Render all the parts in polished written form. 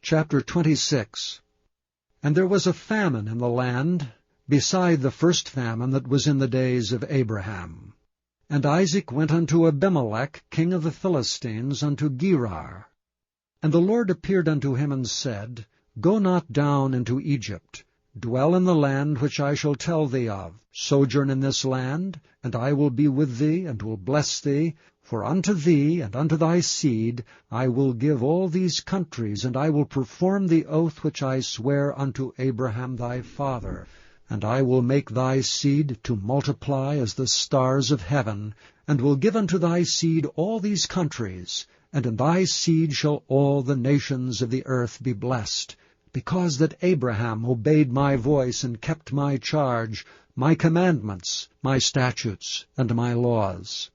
Chapter 26. And there was a famine in the land, beside the first famine that was in the days of Abraham. And Isaac went unto Abimelech king of the Philistines unto Gerar. And the Lord appeared unto him and said, Go not down into Egypt. Dwell in the land which I shall tell thee of. Sojourn in this land, and I will be with thee, and will bless thee. For unto thee and unto thy seed I will give all these countries, and I will perform the oath which I swear unto Abraham thy father. And I will make thy seed to multiply as the stars of heaven, and will give unto thy seed all these countries, and in thy seed shall all the nations of the earth be blessed, because that Abraham obeyed my voice and kept my charge, my commandments, my statutes, and my laws.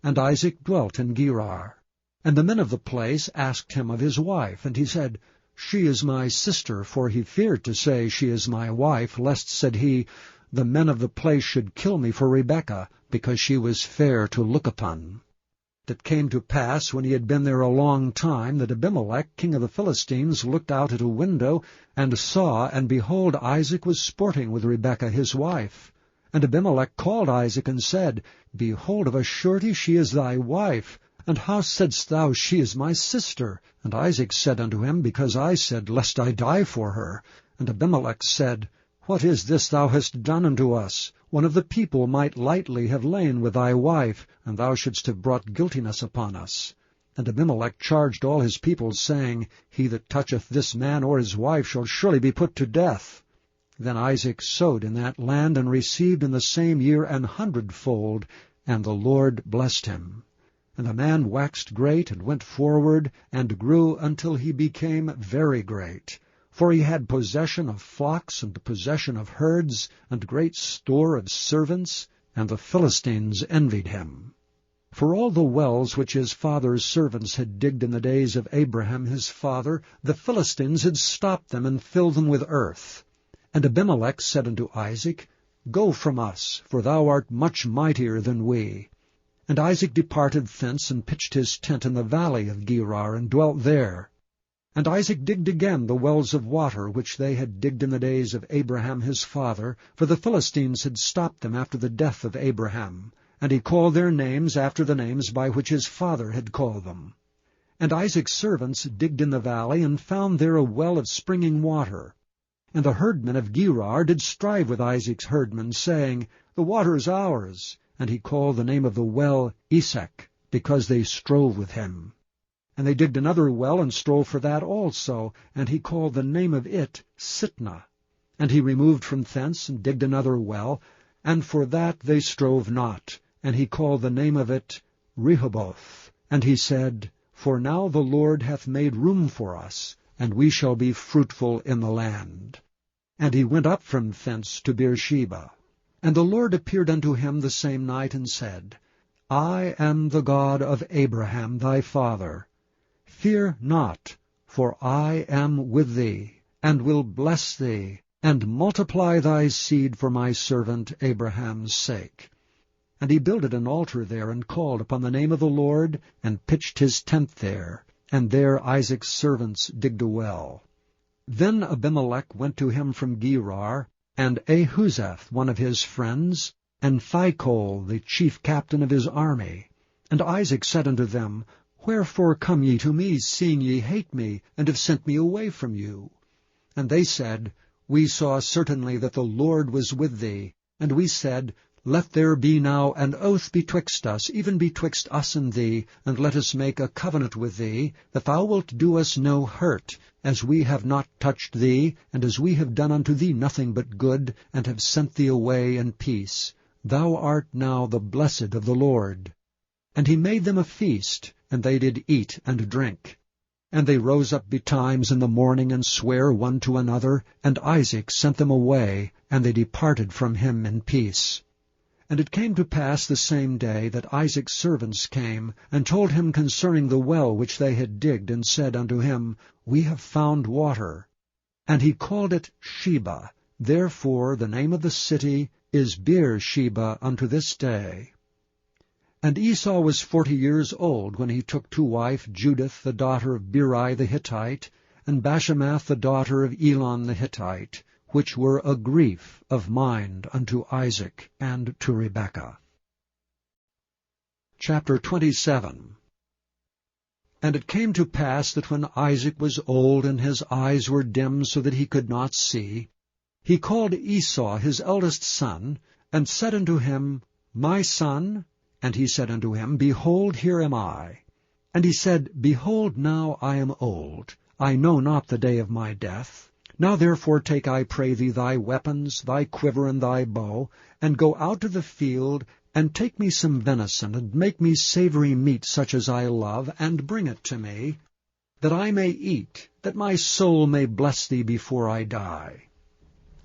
And Isaac dwelt in Gerar. And the men of the place asked him of his wife, and he said, She is my sister, for he feared to say, She is my wife, lest, said he, the men of the place should kill me for Rebekah, because she was fair to look upon. It came to pass, when he had been there a long time, that Abimelech king of the Philistines looked out at a window, and saw, and behold, Isaac was sporting with Rebekah his wife. And Abimelech called Isaac, and said, Behold, of a surety she is thy wife. And how saidst thou, She is my sister? And Isaac said unto him, Because I said, Lest I die for her. And Abimelech said, What is this thou hast done unto us? One of the people might lightly have lain with thy wife, and thou shouldst have brought guiltiness upon us. And Abimelech charged all his people, saying, He that toucheth this man or his wife shall surely be put to death. Then Isaac sowed in that land, and received in the same year 100-fold, and the Lord blessed him. And the man waxed great, and went forward, and grew until he became very great. For he had possession of flocks, and possession of herds, and great store of servants, and the Philistines envied him. For all the wells which his father's servants had digged in the days of Abraham his father, the Philistines had stopped them, and filled them with earth. And Abimelech said unto Isaac, Go from us, for thou art much mightier than we. And Isaac departed thence, and pitched his tent in the valley of Gerar, and dwelt there. And Isaac digged again the wells of water, which they had digged in the days of Abraham his father, for the Philistines had stopped them after the death of Abraham. And he called their names after the names by which his father had called them. And Isaac's servants digged in the valley, and found there a well of springing water. And the herdmen of Gerar did strive with Isaac's herdmen, saying, The water is ours. And he called the name of the well Esek, because they strove with him. And they digged another well, and strove for that also, and he called the name of it Sitnah. And he removed from thence, and digged another well, and for that they strove not, and he called the name of it Rehoboth. And he said, For now the Lord hath made room for us, and we shall be fruitful in the land. And he went up from thence to Beersheba. And the Lord appeared unto him the same night, and said, I am the God of Abraham thy father. Fear not, for I am with thee, and will bless thee, and multiply thy seed for my servant Abraham's sake. And he builded an altar there, and called upon the name of the Lord, and pitched his tent there. And there Isaac's servants digged a well. Then Abimelech went to him from Gerar, and Ahuzeth one of his friends, and Phicol the chief captain of his army. And Isaac said unto them, Wherefore come ye to me, seeing ye hate me, and have sent me away from you? And they said, We saw certainly that the Lord was with thee. And we said, Let there be now an oath betwixt us, even betwixt us and thee, and let us make a covenant with thee, that thou wilt do us no hurt, as we have not touched thee, and as we have done unto thee nothing but good, and have sent thee away in peace. Thou art now the blessed of the Lord. And he made them a feast, and they did eat and drink. And they rose up betimes in the morning, and sware one to another, and Isaac sent them away, and they departed from him in peace. And it came to pass the same day that Isaac's servants came, and told him concerning the well which they had digged, and said unto him, We have found water. And he called it Sheba. Therefore the name of the city is Beersheba unto this day. And Esau was 40 years old when he took to wife Judith the daughter of Beri the Hittite, and Bashemath the daughter of Elon the Hittite, which were a grief of mind unto Isaac and to Rebekah. Chapter 27. And it came to pass that when Isaac was old, and his eyes were dim so that he could not see, he called Esau his eldest son, and said unto him, My son? And he said unto him, Behold, here am I. And he said, Behold, now I am old, I know not the day of my death. Now therefore take, I pray thee, thy weapons, thy quiver and thy bow, and go out to the field, and take me some venison, and make me savory meat such as I love, and bring it to me, that I may eat, that my soul may bless thee before I die.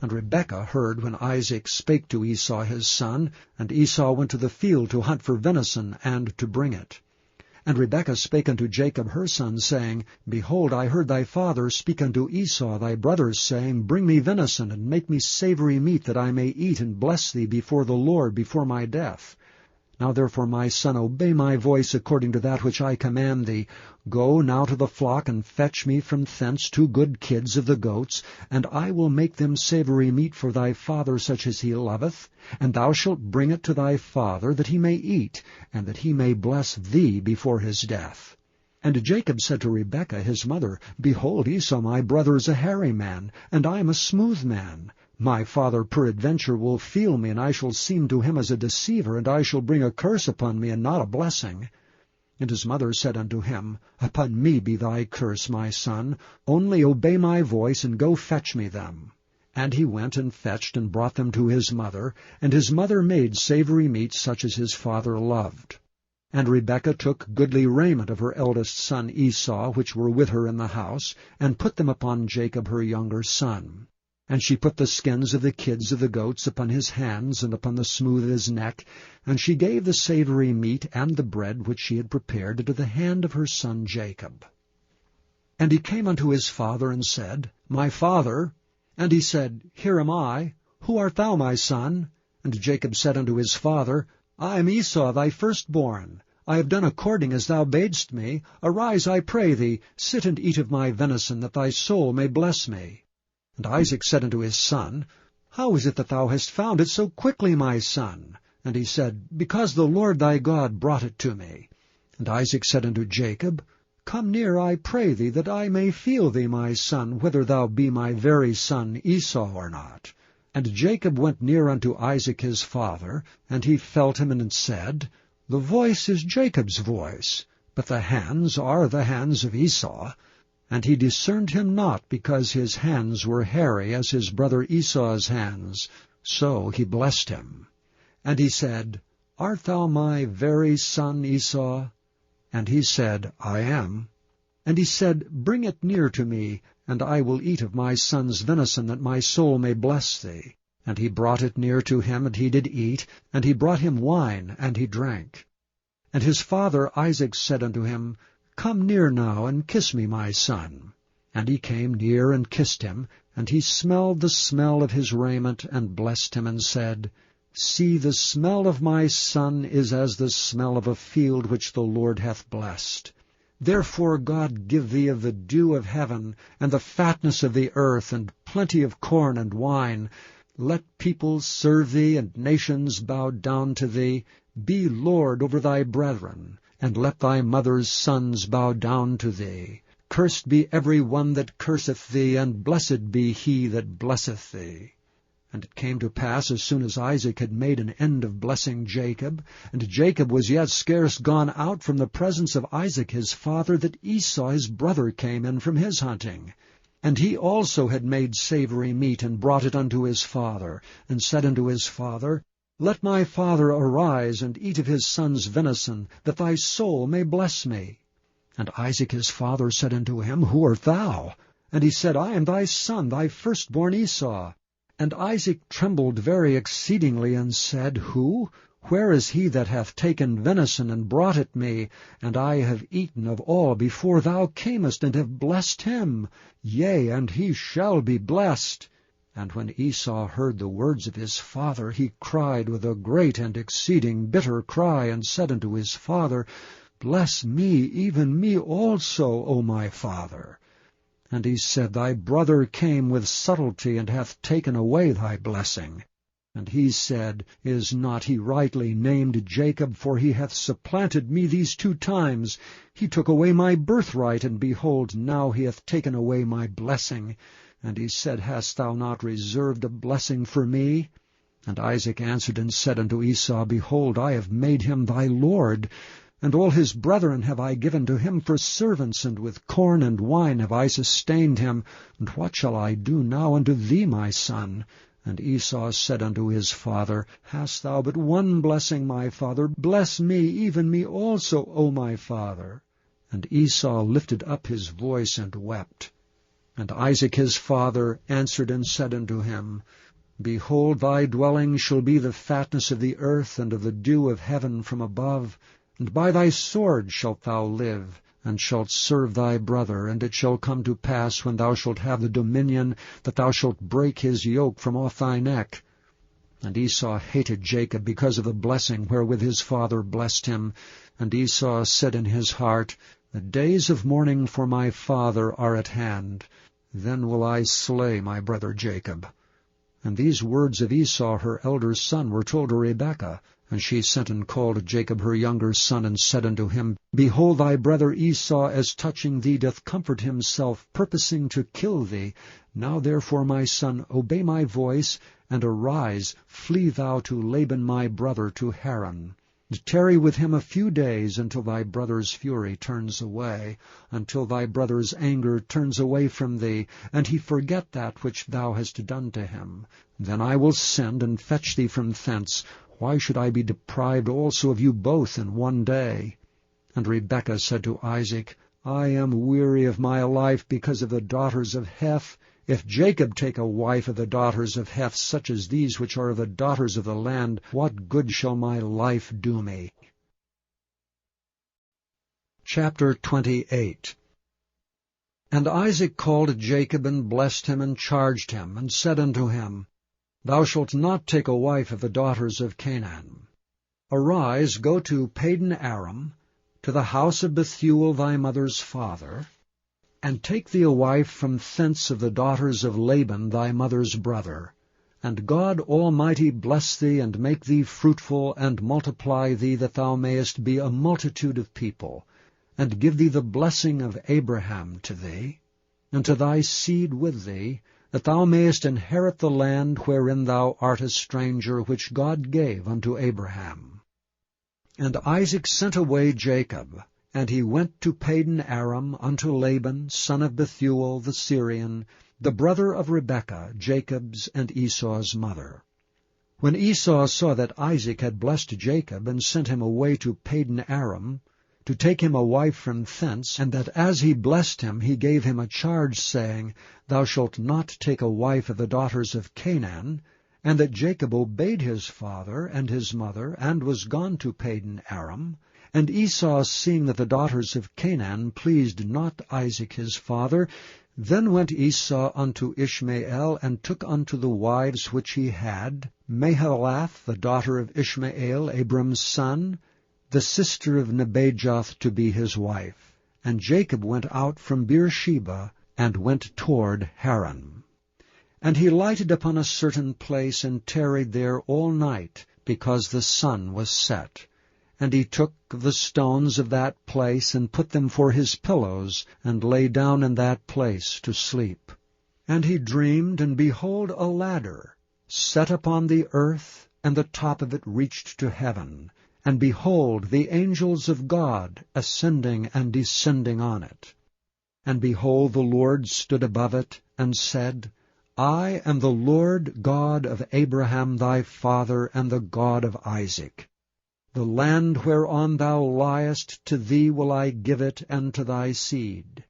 And Rebekah heard when Isaac spake to Esau his son, and Esau went to the field to hunt for venison, and to bring it. And Rebekah spake unto Jacob her son, saying, Behold, I heard thy father speak unto Esau thy brother, saying, Bring me venison, and make me savory meat, that I may eat and bless thee before the Lord before my death. Now therefore, my son, obey my voice according to that which I command thee. Go now to the flock, and fetch me from thence 2 good kids of the goats, and I will make them savory meat for thy father, such as he loveth. And thou shalt bring it to thy father, that he may eat, and that he may bless thee before his death. And Jacob said to Rebekah his mother, Behold, Esau my brother is a hairy man, and I am a smooth man. My father peradventure will feel me, and I shall seem to him as a deceiver, and I shall bring a curse upon me, and not a blessing. And his mother said unto him, Upon me be thy curse, my son. Only obey my voice, and go fetch me them. And he went and fetched, and brought them to his mother, and his mother made savory meat such as his father loved. And Rebekah took goodly raiment of her eldest son Esau, which were with her in the house, and put them upon Jacob her younger son. And she put the skins of the kids of the goats upon his hands, and upon the smooth of his neck, and she gave the savory meat and the bread which she had prepared into the hand of her son Jacob. And he came unto his father, and said, My father. And he said, Here am I. Who art thou, my son? And Jacob said unto his father, I am Esau thy firstborn. I have done according as thou badest me. Arise, I pray thee, sit and eat of my venison, that thy soul may bless me. And Isaac said unto his son, How is it that thou hast found it so quickly, my son? And he said, Because the Lord thy God brought it to me. And Isaac said unto Jacob, Come near, I pray thee, that I may feel thee, my son, whether thou be my very son Esau or not. And Jacob went near unto Isaac his father, and he felt him, and said, The voice is Jacob's voice, but the hands are the hands of Esau. And he discerned him not, because his hands were hairy as his brother Esau's hands. So he blessed him. And he said, Art thou my very son Esau? And he said, I am. And he said, Bring it near to me, and I will eat of my son's venison, that my soul may bless thee. And he brought it near to him, and he did eat, and he brought him wine, and he drank. And his father Isaac said unto him, Come near now, and kiss me, my son. And he came near and kissed him, and he smelled the smell of his raiment, and blessed him, and said, See, the smell of my son is as the smell of a field which the Lord hath blessed. Therefore God give thee of the dew of heaven, and the fatness of the earth, and plenty of corn and wine. Let peoples serve thee, and nations bow down to thee. Be Lord over thy brethren, and let thy mother's sons bow down to thee. Cursed be every one that curseth thee, and blessed be he that blesseth thee. And it came to pass, as soon as Isaac had made an end of blessing Jacob, and Jacob was yet scarce gone out from the presence of Isaac his father, that Esau his brother came in from his hunting. And he also had made savory meat, and brought it unto his father, and said unto his father, Let my father arise, and eat of his son's venison, that thy soul may bless me. And Isaac his father said unto him, Who art thou? And he said, I am thy son, thy firstborn Esau. And Isaac trembled very exceedingly, and said, Who? Where is he that hath taken venison, and brought it me? And I have eaten of all before thou camest, and have blessed him. Yea, and he shall be blessed. And when Esau heard the words of his father, he cried with a great and exceeding bitter cry, and said unto his father, Bless me, even me also, O my father. And he said, Thy brother came with subtlety, and hath taken away thy blessing. And he said, Is not he rightly named Jacob? For he hath supplanted me these 2 times. He took away my birthright, and behold, now he hath taken away my blessing. And he said, Hast thou not reserved a blessing for me? And Isaac answered and said unto Esau, Behold, I have made him thy lord, and all his brethren have I given to him for servants, and with corn and wine have I sustained him. And what shall I do now unto thee, my son? And Esau said unto his father, Hast thou but one blessing, my father? Bless me, even me also, O my father. And Esau lifted up his voice and wept. And Isaac his father answered and said unto him, Behold, thy dwelling shall be the fatness of the earth, and of the dew of heaven from above. And by thy sword shalt thou live, and shalt serve thy brother. And it shall come to pass, when thou shalt have the dominion, that thou shalt break his yoke from off thy neck. And Esau hated Jacob because of the blessing wherewith his father blessed him. And Esau said in his heart, The days of mourning for my father are at hand. Then will I slay my brother Jacob. And these words of Esau her elder son were told to Rebekah. And she sent and called Jacob her younger son, and said unto him, Behold, thy brother Esau, as touching thee, doth comfort himself, purposing to kill thee. Now therefore, my son, obey my voice, and arise, flee thou to Laban my brother to Haran. And tarry with him a few days, until thy brother's fury turns away, until thy brother's anger turns away from thee, and he forget that which thou hast done to him. Then I will send and fetch thee from thence. Why should I be deprived also of you both in one day? And Rebekah said to Isaac, I am weary of my life because of the daughters of Heth. If Jacob take a wife of the daughters of Heth, such as these which are the daughters of the land, what good shall my life do me? Chapter 28. And Isaac called Jacob, and blessed him, and charged him, and said unto him, Thou shalt not take a wife of the daughters of Canaan. Arise, go to Padan-aram, to the house of Bethuel thy mother's father, and take thee a wife from thence of the daughters of Laban thy mother's brother. And God Almighty bless thee, and make thee fruitful, and multiply thee, that thou mayest be a multitude of people, and give thee the blessing of Abraham to thee, and to thy seed with thee, that thou mayest inherit the land wherein thou art a stranger, which God gave unto Abraham. And Isaac sent away Jacob, and he went to Padan-aram unto Laban, son of Bethuel the Syrian, the brother of Rebekah, Jacob's and Esau's mother. When Esau saw that Isaac had blessed Jacob, and sent him away to Padan-aram, to take him a wife from thence, and that as he blessed him he gave him a charge, saying, Thou shalt not take a wife of the daughters of Canaan, and that Jacob obeyed his father and his mother, and was gone to Padan-aram, and Esau, seeing that the daughters of Canaan pleased not Isaac his father, then went Esau unto Ishmael, and took unto the wives which he had, Mahalath, the daughter of Ishmael, Abram's son, the sister of Nebajoth, to be his wife. And Jacob went out from Beersheba, and went toward Haran. And he lighted upon a certain place, and tarried there all night, because the sun was set. And he took the stones of that place, and put them for his pillows, and lay down in that place to sleep. And he dreamed, and behold, a ladder, set upon the earth, and the top of it reached to heaven. And behold, the angels of God ascending and descending on it. And behold, the Lord stood above it, and said, I am the Lord God of Abraham thy father, and the God of Isaac. The land whereon thou liest, to thee will I give it, and to thy seed.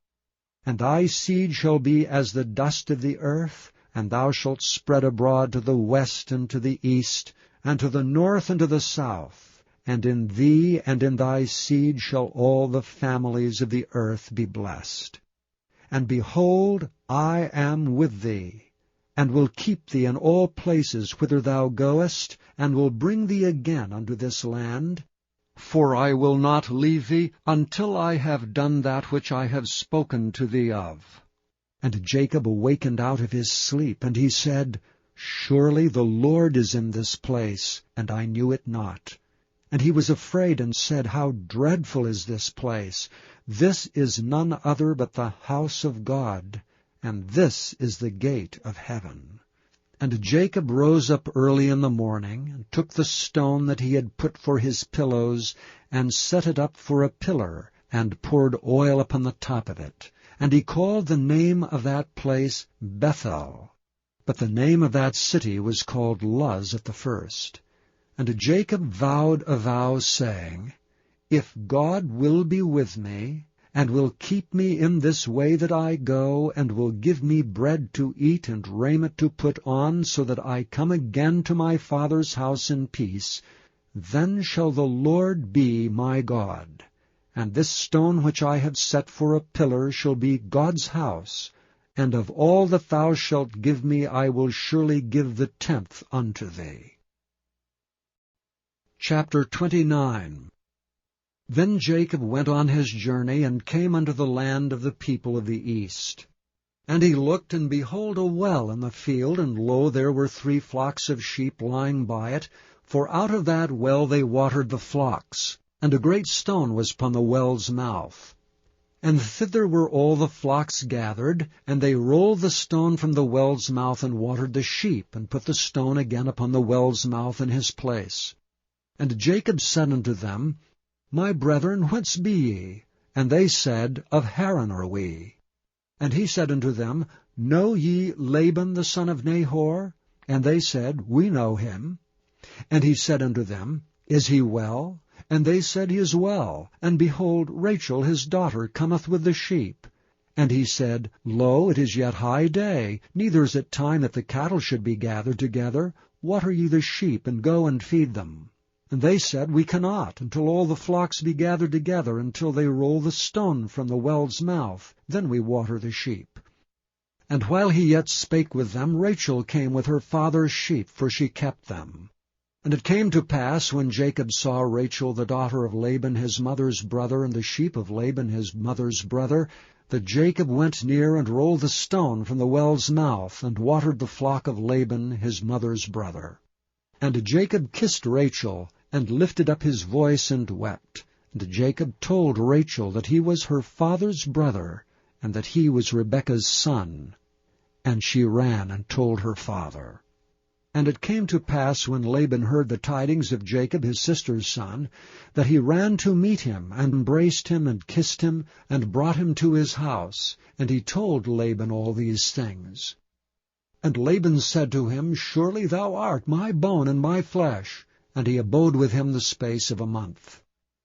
And thy seed shall be as the dust of the earth, and thou shalt spread abroad to the west and to the east, and to the north and to the south. And in thee and in thy seed shall all the families of the earth be blessed. And behold, I am with thee, and will keep thee in all places whither thou goest, and will bring thee again unto this land. For I will not leave thee until I have done that which I have spoken to thee of. And Jacob awakened out of his sleep, and he said, Surely the Lord is in this place, and I knew it not. And he was afraid, and said, How dreadful is this place! This is none other but the house of God, and this is the gate of heaven. And Jacob rose up early in the morning, and took the stone that he had put for his pillows, and set it up for a pillar, and poured oil upon the top of it. And he called the name of that place Bethel. But the name of that city was called Luz at the first. And Jacob vowed a vow, saying, If God will be with me, and will keep me in this way that I go, and will give me bread to eat and raiment to put on, so that I come again to my father's house in peace, then shall the Lord be my God. And this stone which I have set for a pillar shall be God's house, and of all that thou shalt give me I will surely give the 10th unto thee. Chapter 29. Then Jacob went on his journey, and came unto the land of the people of the east. And he looked, and behold, a well in the field, and lo, there were 3 flocks of sheep lying by it, for out of that well they watered the flocks. And a great stone was upon the well's mouth. And thither were all the flocks gathered, and they rolled the stone from the well's mouth, and watered the sheep, and put the stone again upon the well's mouth in his place. And Jacob said unto them, My brethren, whence be ye? And they said, Of Haran are we. And he said unto them, Know ye Laban the son of Nahor? And they said, We know him. And he said unto them, Is he well? And they said, He is well. And behold, Rachel his daughter cometh with the sheep. And he said, Lo, it is yet high day, neither is it time that the cattle should be gathered together. Water ye the sheep, and go and feed them. And they said, We cannot, until all the flocks be gathered together, until they roll the stone from the well's mouth. Then we water the sheep. And while he yet spake with them, Rachel came with her father's sheep, for she kept them. And it came to pass, when Jacob saw Rachel the daughter of Laban his mother's brother, and the sheep of Laban his mother's brother, that Jacob went near and rolled the stone from the well's mouth, and watered the flock of Laban his mother's brother. And Jacob kissed Rachel, and lifted up his voice, and wept. And Jacob told Rachel that he was her father's brother, and that he was Rebekah's son. And she ran and told her father. And it came to pass, when Laban heard the tidings of Jacob his sister's son, that he ran to meet him, and embraced him, and kissed him, and brought him to his house. And he told Laban all these things. And Laban said to him, Surely thou art my bone and my flesh. And he abode with him the space of a month.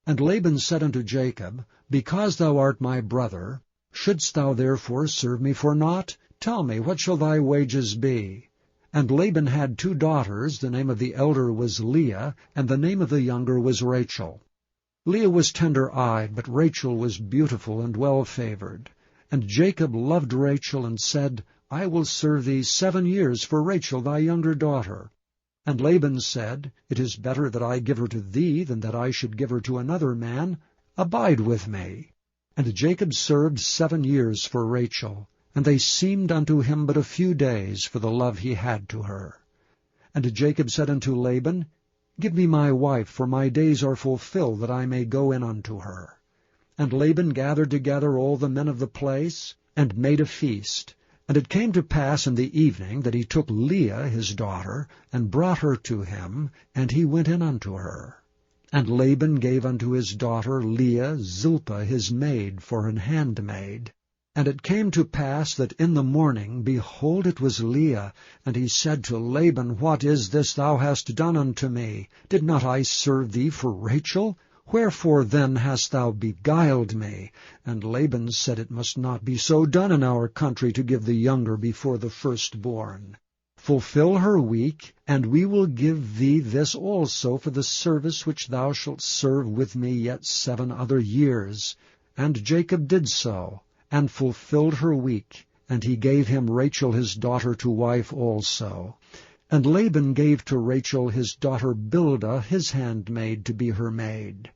And Laban said unto Jacob, Because thou art my brother, shouldst thou therefore serve me for naught? Tell me, what shall thy wages be? And Laban had 2 daughters. The name of the elder was Leah, and the name of the younger was Rachel. Leah was tender-eyed, but Rachel was beautiful and well-favored. And Jacob loved Rachel, and said, I will serve thee 7 years for Rachel thy younger daughter. And Laban said, It is better that I give her to thee, than that I should give her to another man. Abide with me. And Jacob served 7 years for Rachel. And they seemed unto him but a few days, for the love he had to her. And Jacob said unto Laban, Give me my wife, for my days are fulfilled, that I may go in unto her. And Laban gathered together all the men of the place, and made a feast. And it came to pass in the evening, that he took Leah his daughter, and brought her to him, and he went in unto her. And Laban gave unto his daughter Leah Zilpah his maid for an handmaid. And it came to pass that in the morning, behold, it was Leah. And he said to Laban, What is this thou hast done unto me? Did not I serve thee for Rachel? Wherefore then hast thou beguiled me? And Laban said, It must not be so done in our country, to give the younger before the firstborn. Fulfill her week, and we will give thee this also for the service which thou shalt serve with me yet 7 other years. And Jacob did so, and fulfilled her week, and he gave him Rachel his daughter to wife also. And Laban gave to Rachel his daughter Bilhah his handmaid to be her maid.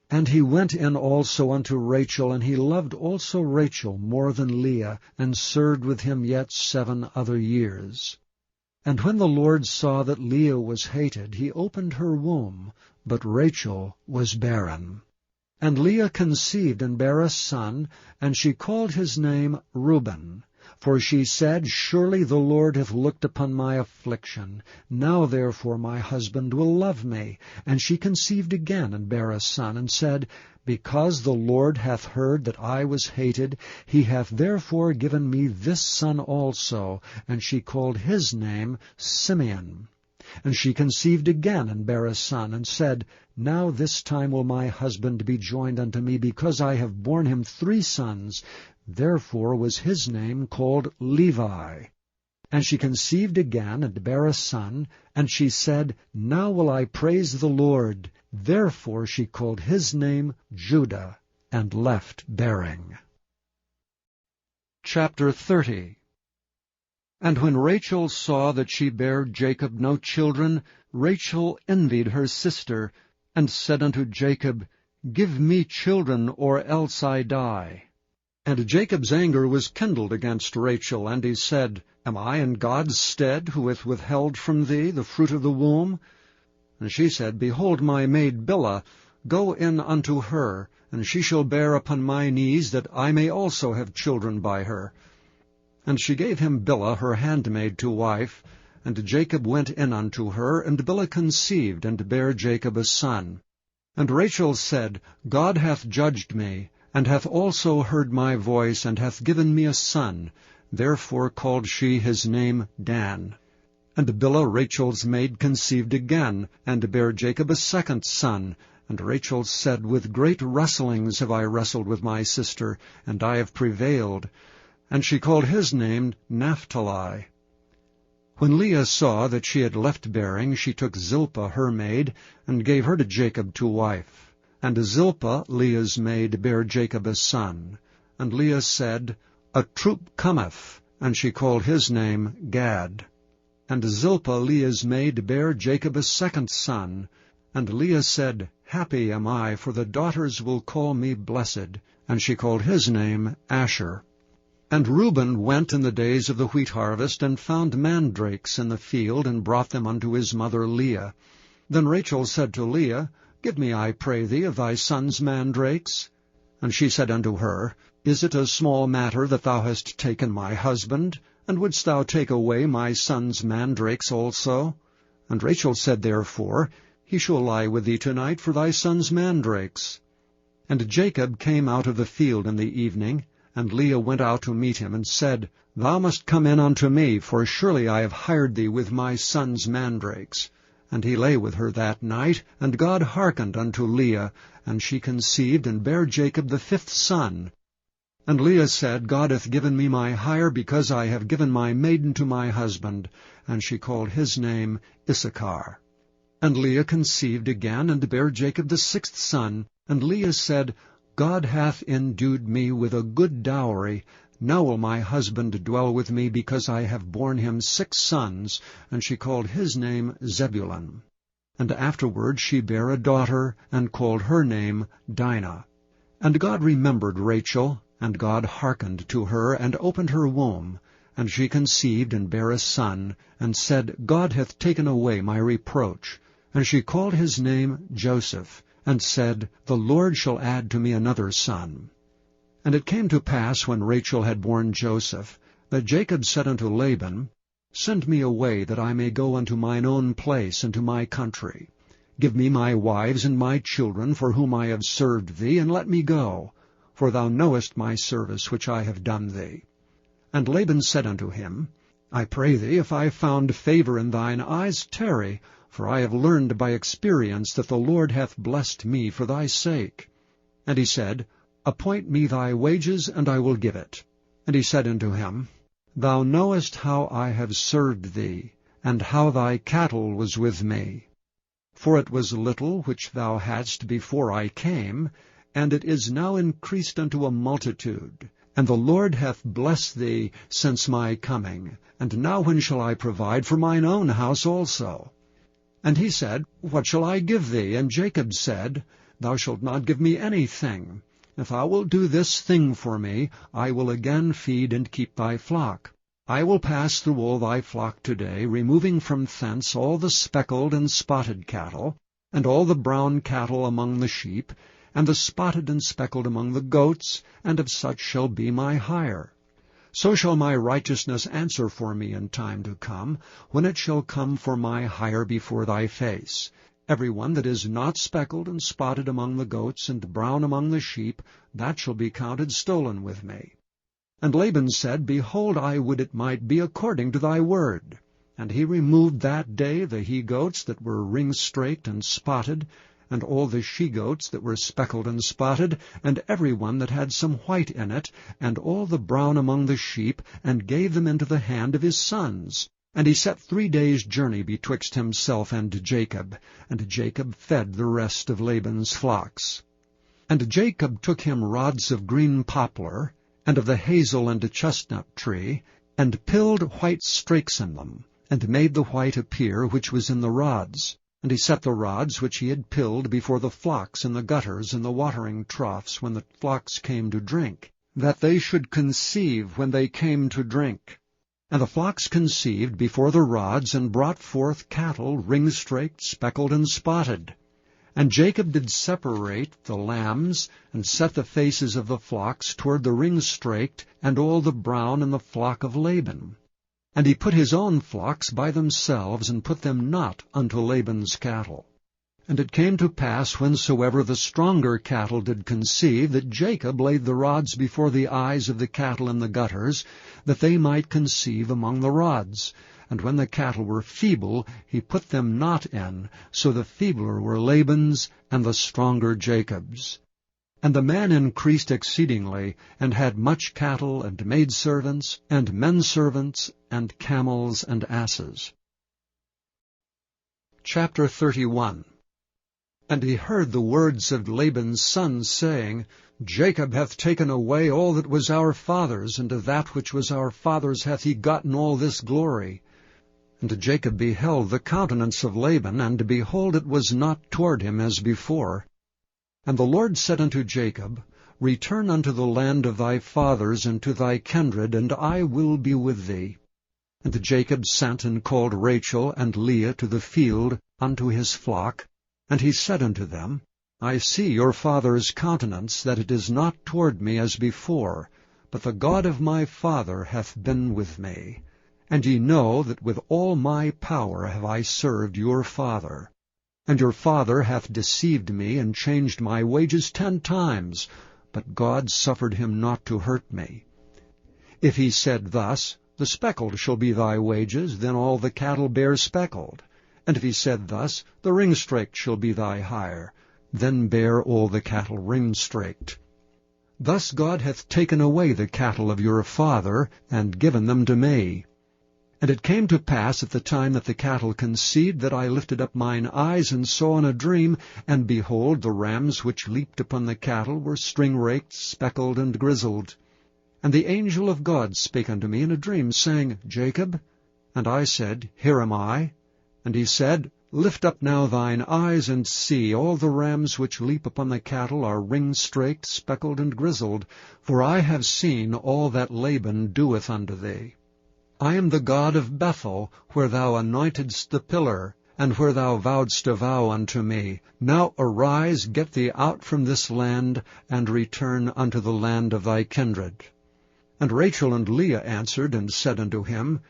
And he went in also unto Rachel, and he loved also Rachel more than Leah, and served with him yet 7 other years. And when the Lord saw that Leah was hated, he opened her womb, but Rachel was barren. And Leah conceived and bare a son, and she called his name Reuben. For she said, Surely the Lord hath looked upon my affliction. Now therefore my husband will love me. And she conceived again, and bare a son, and said, Because the Lord hath heard that I was hated, he hath therefore given me this son also. And she called his name Simeon. And she conceived again, and bare a son, and said, Now this time will my husband be joined unto me, because I have borne him 3 sons. Therefore was his name called Levi. And she conceived again, and bare a son, and she said, Now will I praise the Lord. Therefore she called his name Judah, and left bearing. Chapter 30. And when Rachel saw that she bare Jacob no children, Rachel envied her sister, and said unto Jacob, Give me children, or else I die. And Jacob's anger was kindled against Rachel, and he said, Am I in God's stead, who hath withheld from thee the fruit of the womb? And she said, Behold my maid Bilhah, go in unto her, and she shall bear upon my knees, that I may also have children by her. And she gave him Bilhah her handmaid to wife, and Jacob went in unto her, and Bilhah conceived, and bare Jacob a son. And Rachel said, God hath judged me, and hath also heard my voice, and hath given me a son. Therefore called she his name Dan. And Bilhah Rachel's maid conceived again, and bare Jacob a 2nd son. And Rachel said, With great wrestlings have I wrestled with my sister, and I have prevailed. And she called his name Naphtali. When Leah saw that she had left bearing, she took Zilpah her maid, and gave her to Jacob to wife. And Zilpah, Leah's maid, bare Jacob a son. And Leah said, A troop cometh, and she called his name Gad. And Zilpah, Leah's maid, bare Jacob a 2nd son. And Leah said, Happy am I, for the daughters will call me blessed. And she called his name Asher. And Reuben went in the days of the wheat harvest, and found mandrakes in the field, and brought them unto his mother Leah. Then Rachel said to Leah, Give me, I pray thee, of thy son's mandrakes. And she said unto her, Is it a small matter that thou hast taken my husband? And wouldst thou take away my son's mandrakes also? And Rachel said therefore, He shall lie with thee tonight for thy son's mandrakes. And Jacob came out of the field in the evening, and Leah went out to meet him, and said, Thou must come in unto me, for surely I have hired thee with my son's mandrakes. And he lay with her that night, and God hearkened unto Leah, and she conceived, and bare Jacob the 5th son. And Leah said, God hath given me my hire, because I have given my maiden to my husband. And she called his name Issachar. And Leah conceived again, and bare Jacob the 6th son. And Leah said, God hath endued me with a good dowry. Now will my husband dwell with me, because I have borne him 6 sons. And she called his name Zebulun. And afterward she bare a daughter, and called her name Dinah. And God remembered Rachel, and God hearkened to her, and opened her womb. And she conceived, and bare a son, and said, God hath taken away my reproach. And she called his name Joseph, and said, The Lord shall add to me another son. And it came to pass, when Rachel had borne Joseph, that Jacob said unto Laban, Send me away, that I may go unto mine own place, and to my country. Give me my wives and my children, for whom I have served thee, and let me go. For thou knowest my service which I have done thee. And Laban said unto him, I pray thee, if I have found favor in thine eyes, tarry, for I have learned by experience that the Lord hath blessed me for thy sake. And he said, Appoint me thy wages, and I will give it. And he said unto him, Thou knowest how I have served thee, and how thy cattle was with me. For it was little which thou hadst before I came, and it is now increased unto a multitude. And the Lord hath blessed thee since my coming. And now when shall I provide for mine own house also? And he said, What shall I give thee? And Jacob said, thou shalt not give me anything. If thou wilt do this thing for me, I will again feed and keep thy flock. I will pass through all thy flock today, removing from thence all the speckled and spotted cattle, and all the brown cattle among the sheep, and the spotted and speckled among the goats, and of such shall be my hire. So shall my righteousness answer for me in time to come, when it shall come for my hire before thy face. Every one that is not speckled and spotted among the goats and brown among the sheep, that shall be counted stolen with me. And Laban said, Behold, I would it might be according to thy word. And he removed that day the he-goats that were ring-straked and spotted, and all the she-goats that were speckled and spotted, and every one that had some white in it, and all the brown among the sheep, and gave them into the hand of his sons. And he set 3 days' journey betwixt himself and Jacob, and Jacob fed the rest of Laban's flocks. And Jacob took him rods of green poplar, and of the hazel and chestnut tree, and pilled white strakes in them, and made the white appear which was in the rods. And he set the rods which he had pilled before the flocks in the gutters and the watering troughs when the flocks came to drink, that they should conceive when they came to drink. And the flocks conceived before the rods, and brought forth cattle ring-straked, speckled, and spotted. And Jacob did separate the lambs, and set the faces of the flocks toward the ring-straked, and all the brown in the flock of Laban. And he put his own flocks by themselves, and put them not unto Laban's cattle. And it came to pass, whensoever the stronger cattle did conceive, that Jacob laid the rods before the eyes of the cattle in the gutters, that they might conceive among the rods. And when the cattle were feeble, he put them not in, so the feebler were Laban's, and the stronger Jacob's. And the man increased exceedingly, and had much cattle, and maidservants, and menservants, and camels, and asses. Chapter 31. And he heard the words of Laban's sons, saying, Jacob hath taken away all that was our father's, and of that which was our father's hath he gotten all this glory. And Jacob beheld the countenance of Laban, and behold, it was not toward him as before. And the Lord said unto Jacob, Return unto the land of thy fathers, and to thy kindred, and I will be with thee. And Jacob sent and called Rachel and Leah to the field unto his flock. And he said unto them, I see your father's countenance, that it is not toward me as before, but the God of my father hath been with me. And ye know that with all my power have I served your father. And your father hath deceived me, and changed my wages 10 times, but God suffered him not to hurt me. If he said thus, The speckled shall be thy wages, then all the cattle bear speckled. And if he said thus, The ring-straked shall be thy hire, then bear all the cattle ring-straked. Thus God hath taken away the cattle of your father, and given them to me. And it came to pass at the time that the cattle conceived, that I lifted up mine eyes, and saw in a dream, and behold, the rams which leaped upon the cattle were string-raked, speckled, and grizzled. And the angel of God spake unto me in a dream, saying, Jacob? And I said, Here am I. And he said, Lift up now thine eyes, and see, all the rams which leap upon the cattle are ring-straked, speckled, and grizzled, for I have seen all that Laban doeth unto thee. I am the God of Bethel, where thou anointedst the pillar, and where thou vowedst a vow unto me. Now arise, get thee out from this land, and return unto the land of thy kindred. And Rachel and Leah answered and said unto him,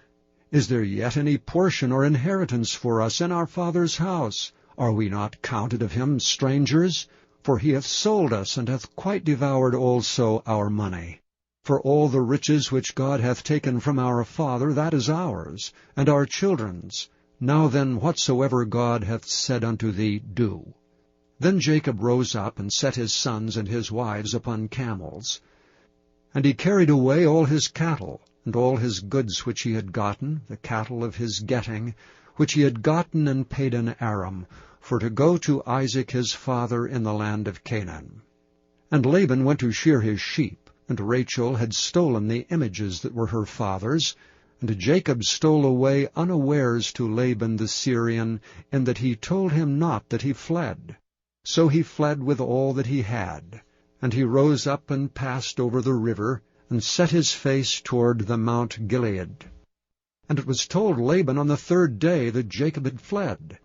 Is there yet any portion or inheritance for us in our father's house? Are we not counted of him strangers? For he hath sold us, and hath quite devoured also our money. For all the riches which God hath taken from our father, that is ours, and our children's. Now then, whatsoever God hath said unto thee, do. Then Jacob rose up, and set his sons and his wives upon camels. And he carried away all his cattle, and all his goods which he had gotten, the cattle of his getting, which he had gotten and paid in Aram, for to go to Isaac his father in the land of Canaan. And Laban went to shear his sheep. And Rachel had stolen the images that were her father's, and Jacob stole away unawares to Laban the Syrian, in that he told him not that he fled. So he fled with all that he had. And he rose up and passed over the river, and set his face toward the Mount Gilead. And it was told Laban on the 3rd day that Jacob had fled.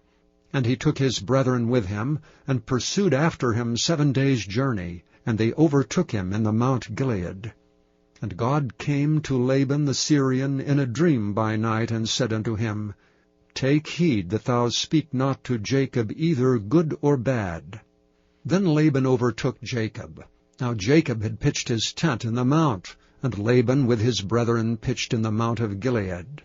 And he took his brethren with him, and pursued after him 7 days' journey, and they overtook him in the Mount Gilead. And God came to Laban the Syrian in a dream by night, and said unto him, Take heed that thou speak not to Jacob either good or bad. Then Laban overtook Jacob. Now Jacob had pitched his tent in the mount, and Laban with his brethren pitched in the mount of Gilead.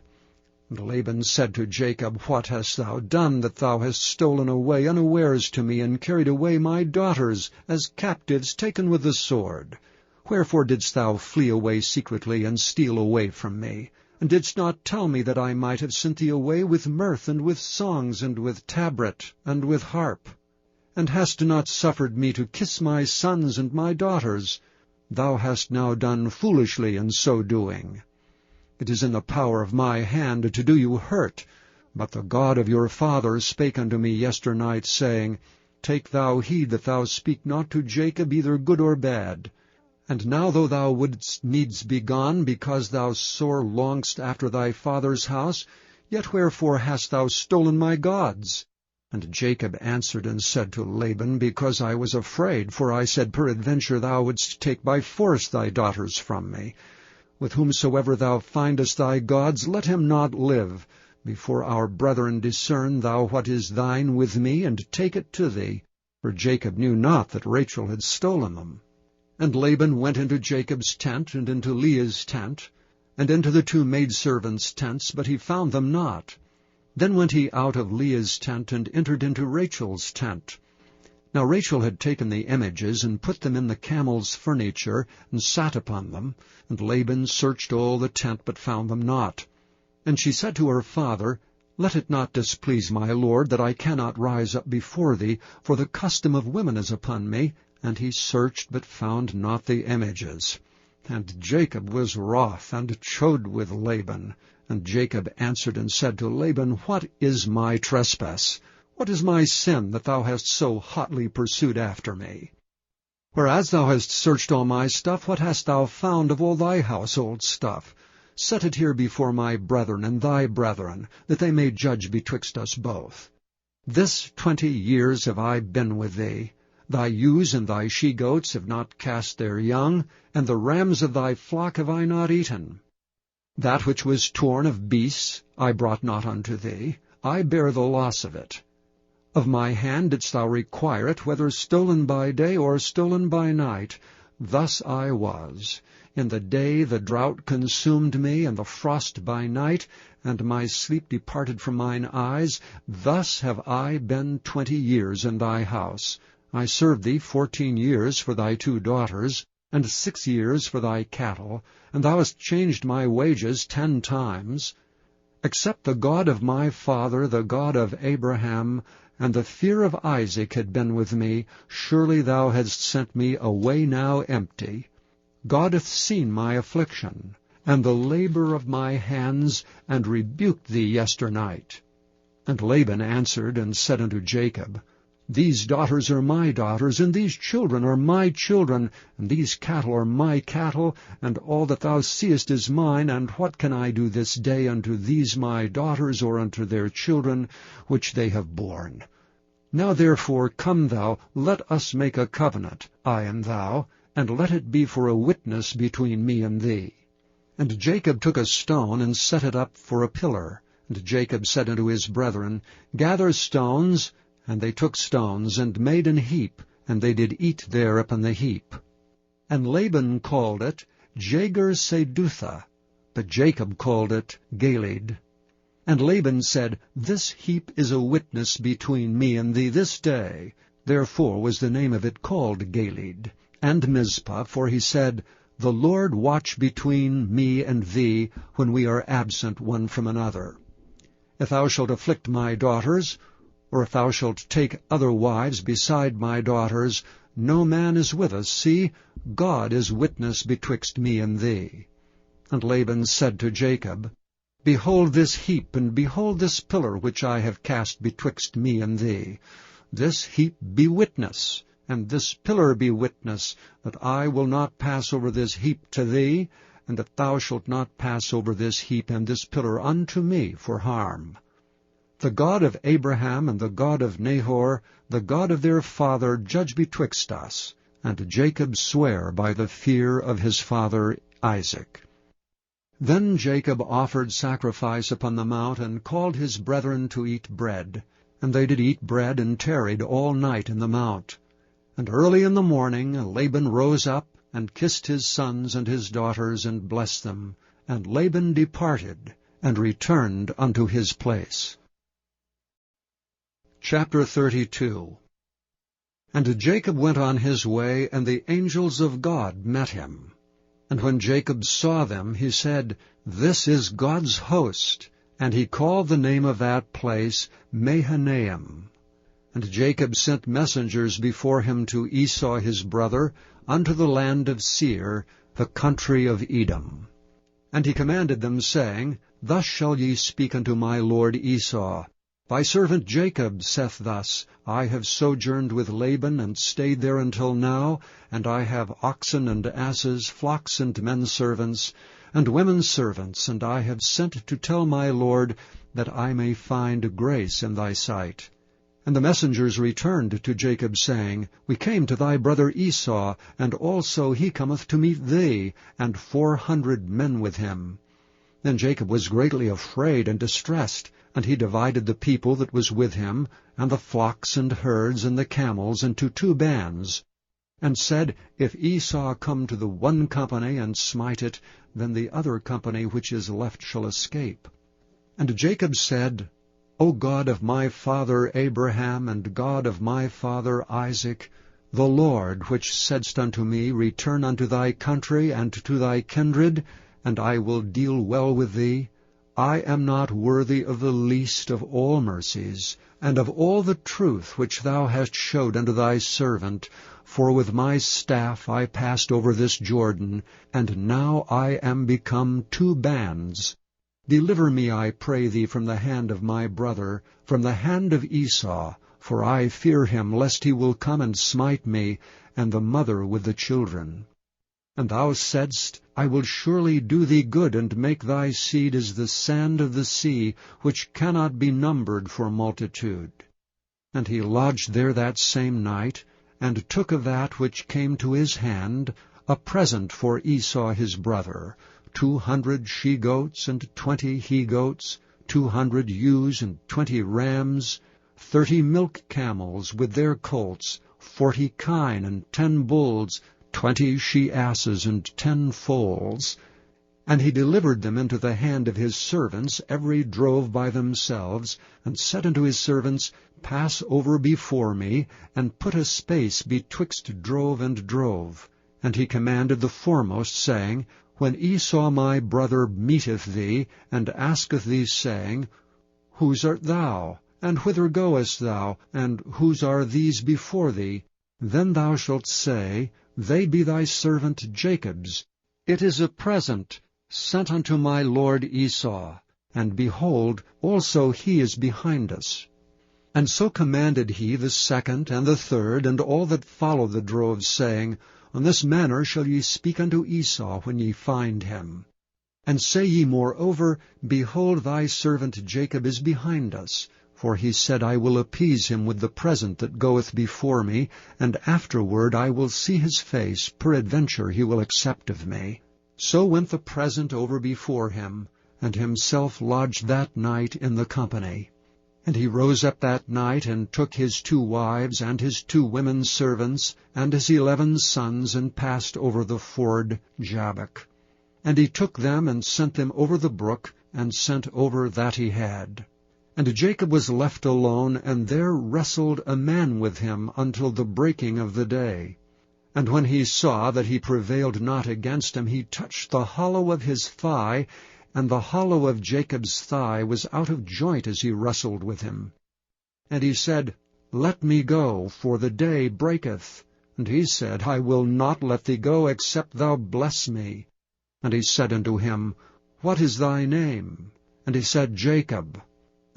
And Laban said to Jacob, What hast thou done, that thou hast stolen away unawares to me, and carried away my daughters, as captives taken with the sword? Wherefore didst thou flee away secretly, and steal away from me? And didst not tell me that I might have sent thee away with mirth, and with songs, and with tabret, and with harp? And hast not suffered me to kiss my sons and my daughters? Thou hast now done foolishly in so doing. It is in the power of my hand to do you hurt. But the God of your father spake unto me yesternight, saying, Take thou heed that thou speak not to Jacob either good or bad. And now though thou wouldst needs be gone, because thou sore longest after thy father's house, yet wherefore hast thou stolen my gods? And Jacob answered and said to Laban, Because I was afraid, for I said, Peradventure thou wouldst take by force thy daughters from me. With whomsoever thou findest thy gods, let him not live. Before our brethren discern thou what is thine with me, and take it to thee. For Jacob knew not that Rachel had stolen them. And Laban went into Jacob's tent, and into Leah's tent, and into the 2 maidservants' tents, but he found them not. Then went he out of Leah's tent, and entered into Rachel's tent. Now Rachel had taken the images, and put them in the camel's furniture, and sat upon them. And Laban searched all the tent, but found them not. And she said to her father, Let it not displease my lord, that I cannot rise up before thee, for the custom of women is upon me. And he searched, but found not the images. And Jacob was wroth, and chode with Laban. And Jacob answered and said to Laban, What is my trespass? What is my sin, that thou hast so hotly pursued after me? Whereas thou hast searched all my stuff, what hast thou found of all thy household stuff? Set it here before my brethren and thy brethren, that they may judge betwixt us both. This 20 years have I been with thee. Thy ewes and thy she-goats have not cast their young, and the rams of thy flock have I not eaten. That which was torn of beasts I brought not unto thee. I bear the loss of it. Of my hand didst thou require it, whether stolen by day or stolen by night. Thus I was. In the day the drought consumed me, and the frost by night, and my sleep departed from mine eyes. Thus have I been 20 years in thy house. I served thee 14 years for thy 2 daughters, and 6 years for thy cattle, and thou hast changed my wages 10 times. Except the God of my father, the God of Abraham, and the fear of Isaac had been with me, surely thou hadst sent me away now empty. God hath seen my affliction, and the labor of my hands, and rebuked thee yesternight. And Laban answered and said unto Jacob, These daughters are my daughters, and these children are my children, and these cattle are my cattle, and all that thou seest is mine, and what can I do this day unto these my daughters, or unto their children, which they have borne? Now therefore come thou, let us make a covenant, I and thou, and let it be for a witness between me and thee. And Jacob took a stone, and set it up for a pillar. And Jacob said unto his brethren, Gather stones. And they took stones, and made an heap, and they did eat there upon the heap. And Laban called it Jagar-Sedutha, but Jacob called it Galeed. And Laban said, This heap is a witness between me and thee this day. Therefore was the name of it called Galeed. And Mizpah, for he said, The Lord watch between me and thee, when we are absent one from another. If thou shalt afflict my daughters, or if thou shalt take other wives beside my daughters, no man is with us. See, God is witness betwixt me and thee. And Laban said to Jacob, Behold this heap, and behold this pillar which I have cast betwixt me and thee. this heap be witness, and this pillar be witness, that I will not pass over this heap to thee, and that thou shalt not pass over this heap and this pillar unto me for harm. The God of Abraham and the God of Nahor, the God of their father, judge betwixt us. And Jacob sware by the fear of his father Isaac. Then Jacob offered sacrifice upon the mount, and called his brethren to eat bread. And they did eat bread, and tarried all night in the mount. And early in the morning Laban rose up, and kissed his sons and his daughters, and blessed them. And Laban departed, and returned unto his place. Chapter 32. And Jacob went on his way, and the angels of God met him. And when Jacob saw them, he said, This is God's host. And he called the name of that place Mahanaim. And Jacob sent messengers before him to Esau his brother, unto the land of Seir, the country of Edom. And he commanded them, saying, Thus shall ye speak unto my lord Esau. Thy servant Jacob saith thus, I have sojourned with Laban, and stayed there until now, and I have oxen and asses, flocks and men servants, and women servants, and I have sent to tell my lord, that I may find grace in thy sight. And the messengers returned to Jacob, saying, We came to thy brother Esau, and also he cometh to meet thee, and 400 men with him. Then Jacob was greatly afraid and distressed, and he divided the people that was with him, and the flocks and herds and the camels, into 2 bands, and said, If Esau come to the one company and smite it, then the other company which is left shall escape. And Jacob said, O God of my father Abraham, and God of my father Isaac, the Lord, which saidst unto me, Return unto thy country and to thy kindred, and I will deal well with thee, I am not worthy of the least of all mercies, and of all the truth which thou hast showed unto thy servant, for with my staff I passed over this Jordan, and now I am become 2 bands. Deliver me, I pray thee, from the hand of my brother, from the hand of Esau, for I fear him, lest he will come and smite me, and the mother with the children. And thou saidst, I will surely do thee good, and make thy seed as the sand of the sea, which cannot be numbered for multitude. And he lodged there that same night, and took of that which came to his hand a present for Esau his brother, 200 she-goats, and 20 he-goats, 200 ewes, and 20 rams, 30 milk camels with their colts, 40 kine, and 10 bulls, 20 she-asses, and 10 foals. And he delivered them into the hand of his servants, every drove by themselves, and said unto his servants, Pass over before me, and put a space betwixt drove and drove. And he commanded the foremost, saying, When Esau my brother meeteth thee, and asketh thee, saying, Whose art thou? And whither goest thou? And whose are these before thee? Then thou shalt say, They be thy servant Jacob's. It is a present sent unto my lord Esau, and behold, also he is behind us. And so commanded he the second and the third, and all that follow the droves, saying, On this manner shall ye speak unto Esau when ye find him. And say ye moreover, Behold, thy servant Jacob is behind us. For he said, I will appease him with the present that goeth before me, and afterward I will see his face, peradventure he will accept of me. So went the present over before him, and himself lodged that night in the company. And he rose up that night, and took his 2 wives, and his 2 women servants, and his 11 sons, and passed over the ford Jabbok. And he took them, and sent them over the brook, and sent over that he had. And Jacob was left alone, and there wrestled a man with him until the breaking of the day. And when he saw that he prevailed not against him, he touched the hollow of his thigh, and the hollow of Jacob's thigh was out of joint as he wrestled with him. And he said, Let me go, for the day breaketh. And he said, I will not let thee go, except thou bless me. And he said unto him, What is thy name? And he said, Jacob.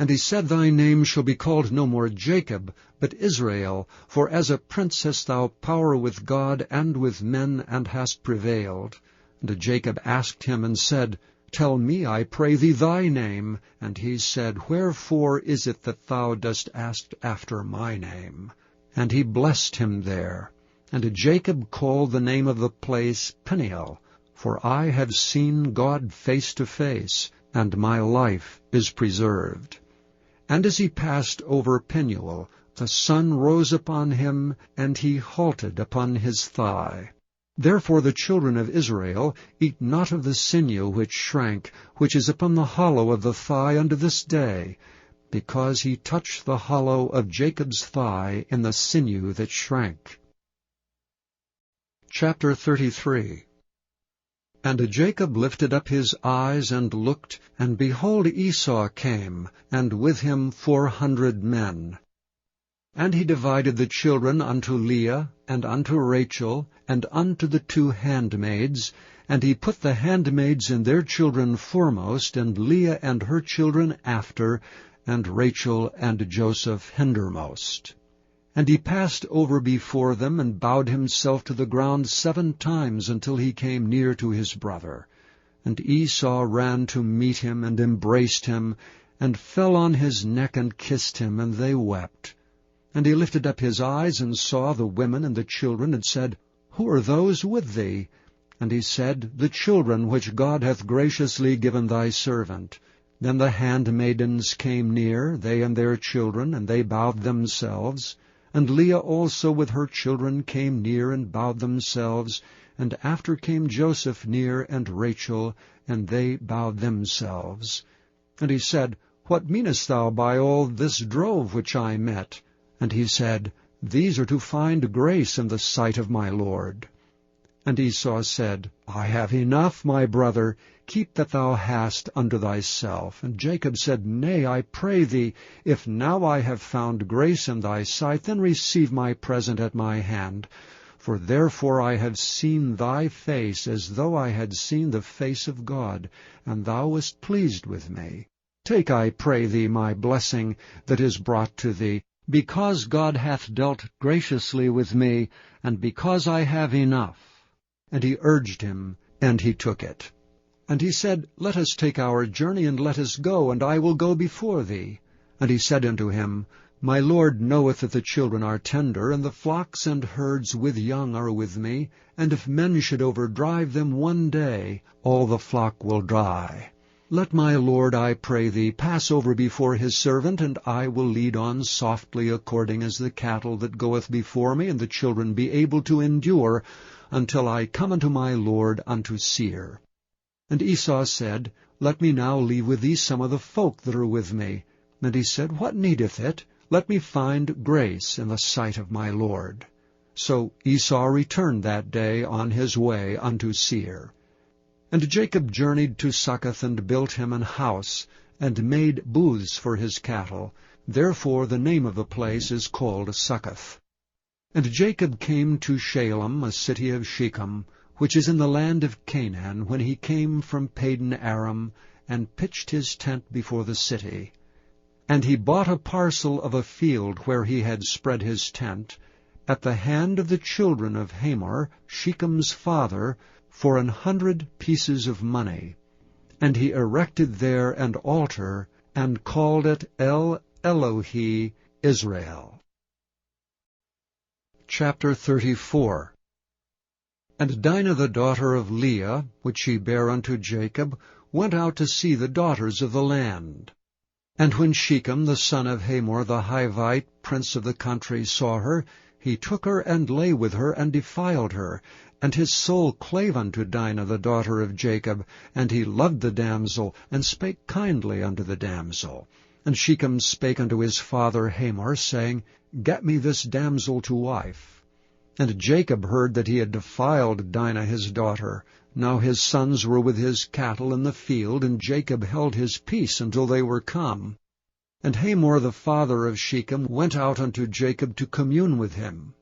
And he said, Thy name shall be called no more Jacob, but Israel, for as a prince hast thou power with God and with men, and hast prevailed. And Jacob asked him and said, Tell me, I pray thee, thy name. And he said, Wherefore is it that thou dost ask after my name? And he blessed him there. And Jacob called the name of the place Peniel, for I have seen God face to face, and my life is preserved. And as he passed over Penuel, the sun rose upon him, and he halted upon his thigh. Therefore the children of Israel eat not of the sinew which shrank, which is upon the hollow of the thigh unto this day, because he touched the hollow of Jacob's thigh in the sinew that shrank. Chapter 33. And Jacob lifted up his eyes and looked, and behold, Esau came, and with him 400 men. And he divided the children unto Leah, and unto Rachel, and unto the 2 handmaids, and he put the handmaids and their children foremost, and Leah and her children after, and Rachel and Joseph hindermost. And he passed over before them, and bowed himself to the ground 7 times, until he came near to his brother. And Esau ran to meet him, and embraced him, and fell on his neck, and kissed him, and they wept. And he lifted up his eyes, and saw the women and the children, and said, Who are those with thee? And he said, The children which God hath graciously given thy servant. Then the handmaidens came near, they and their children, and they bowed themselves. And Leah also with her children came near, and bowed themselves. And after came Joseph near, and Rachel, and they bowed themselves. And he said, What meanest thou by all this drove which I met? And he said, These are to find grace in the sight of my Lord. And Esau said, I have enough, my brother, keep that thou hast unto thyself. And Jacob said, Nay, I pray thee, if now I have found grace in thy sight, then receive my present at my hand. For therefore I have seen thy face, as though I had seen the face of God, and thou wast pleased with me. Take, I pray thee, my blessing that is brought to thee, because God hath dealt graciously with me, and because I have enough. And he urged him, and he took it. And he said, Let us take our journey, and let us go, and I will go before thee. And he said unto him, My Lord knoweth that the children are tender, and the flocks and herds with young are with me, and if men should overdrive them one day, all the flock will die. Let my Lord, I pray thee, pass over before his servant, and I will lead on softly according as the cattle that goeth before me, and the children be able to endure, until I come unto my Lord unto Seir. And Esau said, Let me now leave with thee some of the folk that are with me. And he said, What needeth it? Let me find grace in the sight of my Lord. So Esau returned that day on his way unto Seir. And Jacob journeyed to Succoth, and built him an house, and made booths for his cattle. Therefore the name of the place is called Succoth. And Jacob came to Shalem, a city of Shechem, which is in the land of Canaan, when he came from Padan Aram, and pitched his tent before the city. And he bought a parcel of a field where he had spread his tent, at the hand of the children of Hamor, Shechem's father, for 100 pieces of money. And he erected there an altar, and called it El Elohe Israel. Chapter 34. And Dinah the daughter of Leah, which she bare unto Jacob, went out to see the daughters of the land. And when Shechem the son of Hamor the Hivite, prince of the country, saw her, he took her and lay with her, and defiled her. And his soul clave unto Dinah the daughter of Jacob, and he loved the damsel, and spake kindly unto the damsel. And Shechem spake unto his father Hamor, saying, Get me this damsel to wife. And Jacob heard that he had defiled Dinah his daughter. Now his sons were with his cattle in the field, and Jacob held his peace until they were come. And Hamor the father of Shechem went out unto Jacob to commune with him.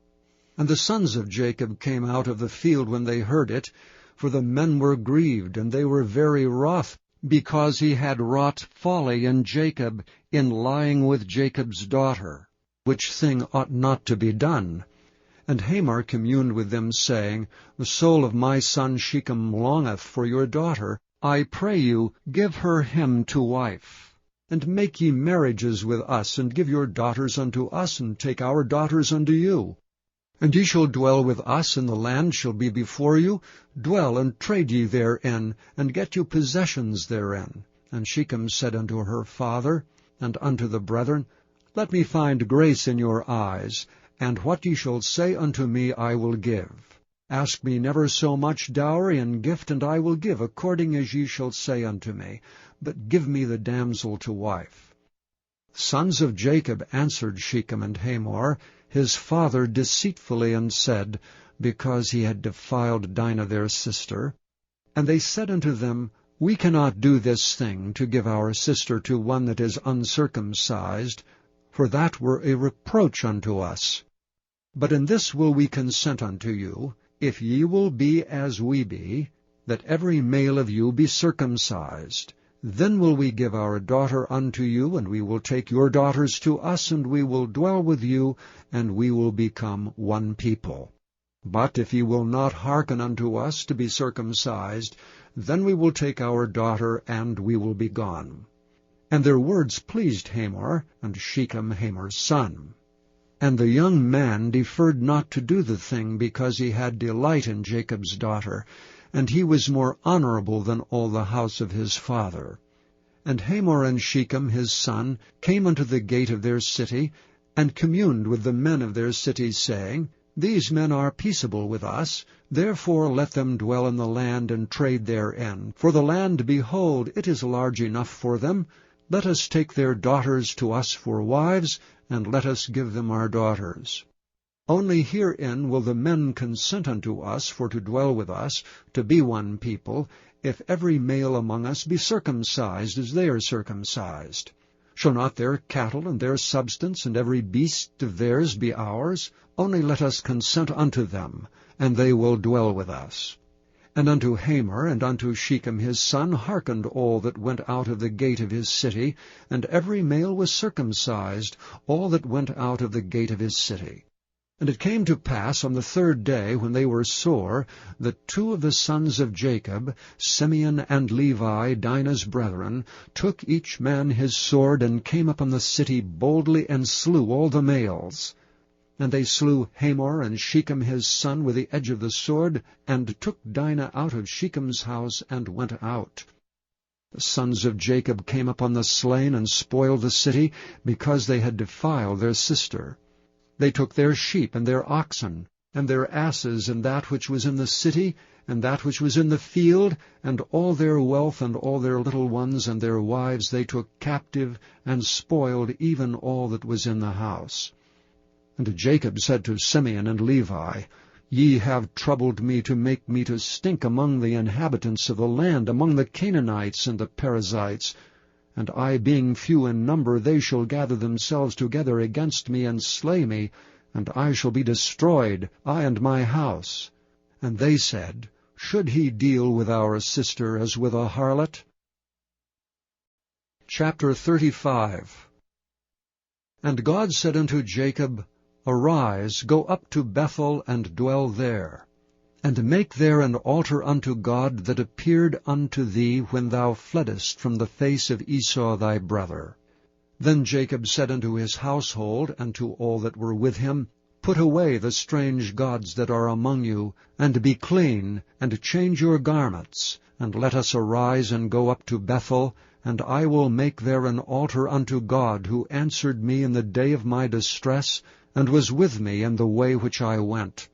And the sons of Jacob came out of the field when they heard it, for the men were grieved, and they were very wroth, because he had wrought folly in Jacob in lying with Jacob's daughter, which thing ought not to be done. And Hamor communed with them, saying, The soul of my son Shechem longeth for your daughter. I pray you, give her him to wife. And make ye marriages with us, and give your daughters unto us, and take our daughters unto you. And ye shall dwell with us, and the land shall be before you. Dwell and trade ye therein, and get you possessions therein. And Shechem said unto her father, and unto the brethren, Let me find grace in your eyes, and what ye shall say unto me I will give. Ask me never so much dowry and gift, and I will give according as ye shall say unto me. But give me the damsel to wife. Sons of Jacob answered Shechem and Hamor, his father, deceitfully, and said, because he had defiled Dinah their sister. And they said unto them, We cannot do this thing, to give our sister to one that is uncircumcised, for that were a reproach unto us. But in this will we consent unto you, if ye will be as we be, that every male of you be circumcised. Then will we give our daughter unto you, and we will take your daughters to us, and we will dwell with you, and we will become one people. But if ye will not hearken unto us to be circumcised, then we will take our daughter, and we will be gone. And their words pleased Hamor, and Shechem Hamor's son. And the young man deferred not to do the thing, because he had delight in Jacob's daughter, and he was more honorable than all the house of his father. And Hamor and Shechem his son came unto the gate of their city, and communed with the men of their city, saying, These men are peaceable with us, therefore let them dwell in the land and trade therein. For the land, behold, it is large enough for them. Let us take their daughters to us for wives, and let us give them our daughters. Only herein will the men consent unto us for to dwell with us, to be one people, if every male among us be circumcised as they are circumcised. Shall not their cattle and their substance and every beast of theirs be ours? Only let us consent unto them, and they will dwell with us. And unto Hamor and unto Shechem his son hearkened all that went out of the gate of his city, and every male was circumcised, all that went out of the gate of his city. And it came to pass on the third day, when they were sore, that two of the sons of Jacob, Simeon and Levi, Dinah's brethren, took each man his sword, and came upon the city boldly, and slew all the males. And they slew Hamor and Shechem his son with the edge of the sword, and took Dinah out of Shechem's house, and went out. The sons of Jacob came upon the slain, and spoiled the city, because they had defiled their sister. They took their sheep and their oxen, and their asses, and that which was in the city, and that which was in the field, and all their wealth, and all their little ones, and their wives they took captive, and spoiled even all that was in the house. And Jacob said to Simeon and Levi, Ye have troubled me to make me to stink among the inhabitants of the land, among the Canaanites and the Perizzites. And I being few in number, they shall gather themselves together against me, and slay me, and I shall be destroyed, I and my house. And they said, Should he deal with our sister as with a harlot? Chapter 35. And God said unto Jacob, Arise, go up to Bethel, and dwell there, and make there an altar unto God that appeared unto thee when thou fleddest from the face of Esau thy brother. Then Jacob said unto his household, and to all that were with him, Put away the strange gods that are among you, and be clean, and change your garments, and let us arise and go up to Bethel, and I will make there an altar unto God, who answered me in the day of my distress, and was with me in the way which I went.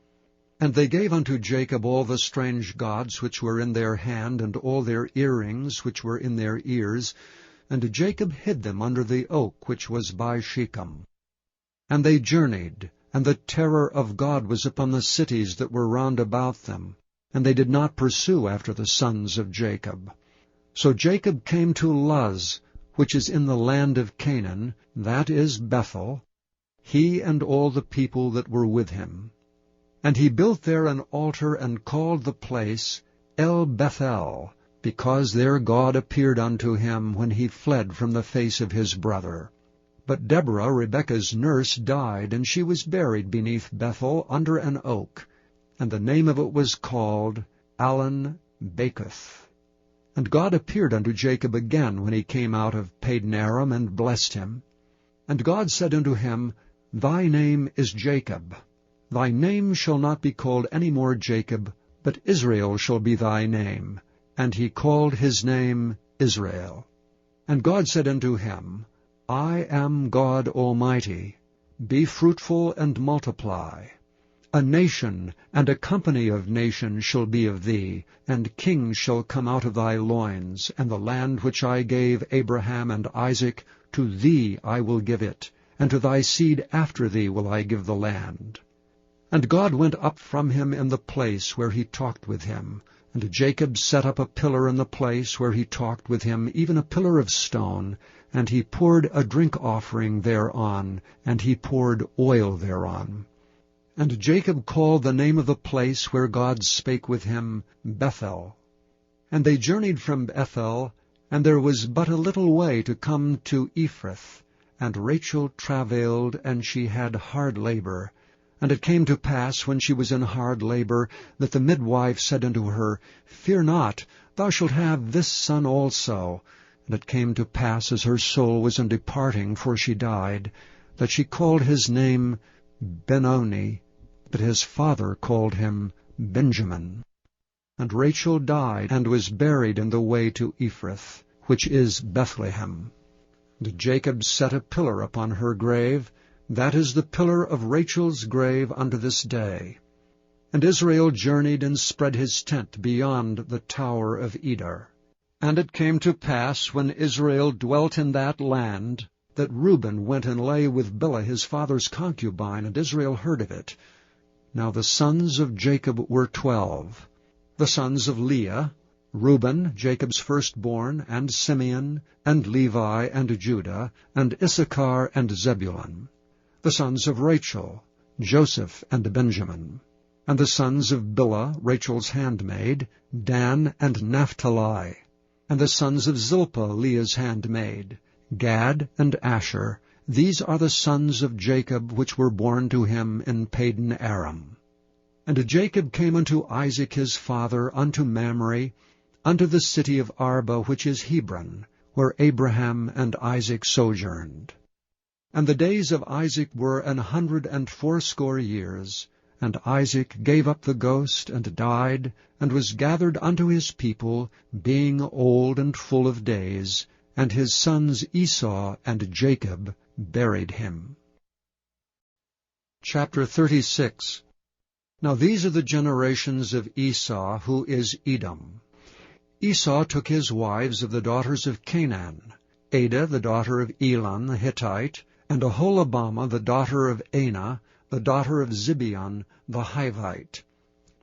And they gave unto Jacob all the strange gods which were in their hand, and all their earrings which were in their ears, and Jacob hid them under the oak which was by Shechem. And they journeyed, and the terror of God was upon the cities that were round about them, and they did not pursue after the sons of Jacob. So Jacob came to Luz, which is in the land of Canaan, that is Bethel, he and all the people that were with him. And he built there an altar, and called the place El Bethel, because there God appeared unto him when he fled from the face of his brother. But Deborah, Rebekah's nurse, died, and she was buried beneath Bethel under an oak, and the name of it was called Allon Bacuth. And God appeared unto Jacob again when he came out of Padan-aram, and blessed him. And God said unto him, Thy name is Jacob. Thy name shall not be called any more Jacob, but Israel shall be thy name. And he called his name Israel. And God said unto him, I am God Almighty. Be fruitful and multiply. A nation and a company of nations shall be of thee, and kings shall come out of thy loins, and the land which I gave Abraham and Isaac, to thee I will give it, and to thy seed after thee will I give the land. And God went up from him in the place where he talked with him, and Jacob set up a pillar in the place where he talked with him, even a pillar of stone, and he poured a drink offering thereon, and he poured oil thereon. And Jacob called the name of the place where God spake with him Bethel. And they journeyed from Bethel, and there was but a little way to come to Ephrath. And Rachel travailed, and she had hard labor. And it came to pass, when she was in hard labor, that the midwife said unto her, Fear not, thou shalt have this son also. And it came to pass, as her soul was in departing, for she died, that she called his name Benoni, but his father called him Benjamin. And Rachel died, and was buried in the way to Ephrath, which is Bethlehem. And Jacob set a pillar upon her grave. That is the pillar of Rachel's grave unto this day. And Israel journeyed and spread his tent beyond the tower of Eder. And it came to pass, when Israel dwelt in that land, that Reuben went and lay with Bilhah his father's concubine, and Israel heard of it. Now the sons of Jacob were 12. The sons of Leah, Reuben, Jacob's firstborn, and Simeon, and Levi, and Judah, and Issachar, and Zebulun. The sons of Rachel, Joseph, and Benjamin. And the sons of Bilhah, Rachel's handmaid, Dan, and Naphtali. And the sons of Zilpah, Leah's handmaid, Gad, and Asher. These are the sons of Jacob, which were born to him in Padan-aram. And Jacob came unto Isaac his father, unto Mamre, unto the city of Arba, which is Hebron, where Abraham and Isaac sojourned. And the days of Isaac were 180 years. And Isaac gave up the ghost, and died, and was gathered unto his people, being old and full of days. And his sons Esau and Jacob buried him. Chapter 36. Now these are the generations of Esau, who is Edom. Esau took his wives of the daughters of Canaan, Adah the daughter of Elon the Hittite, and Aholibamah the daughter of Anah, the daughter of Zibeon the Hivite,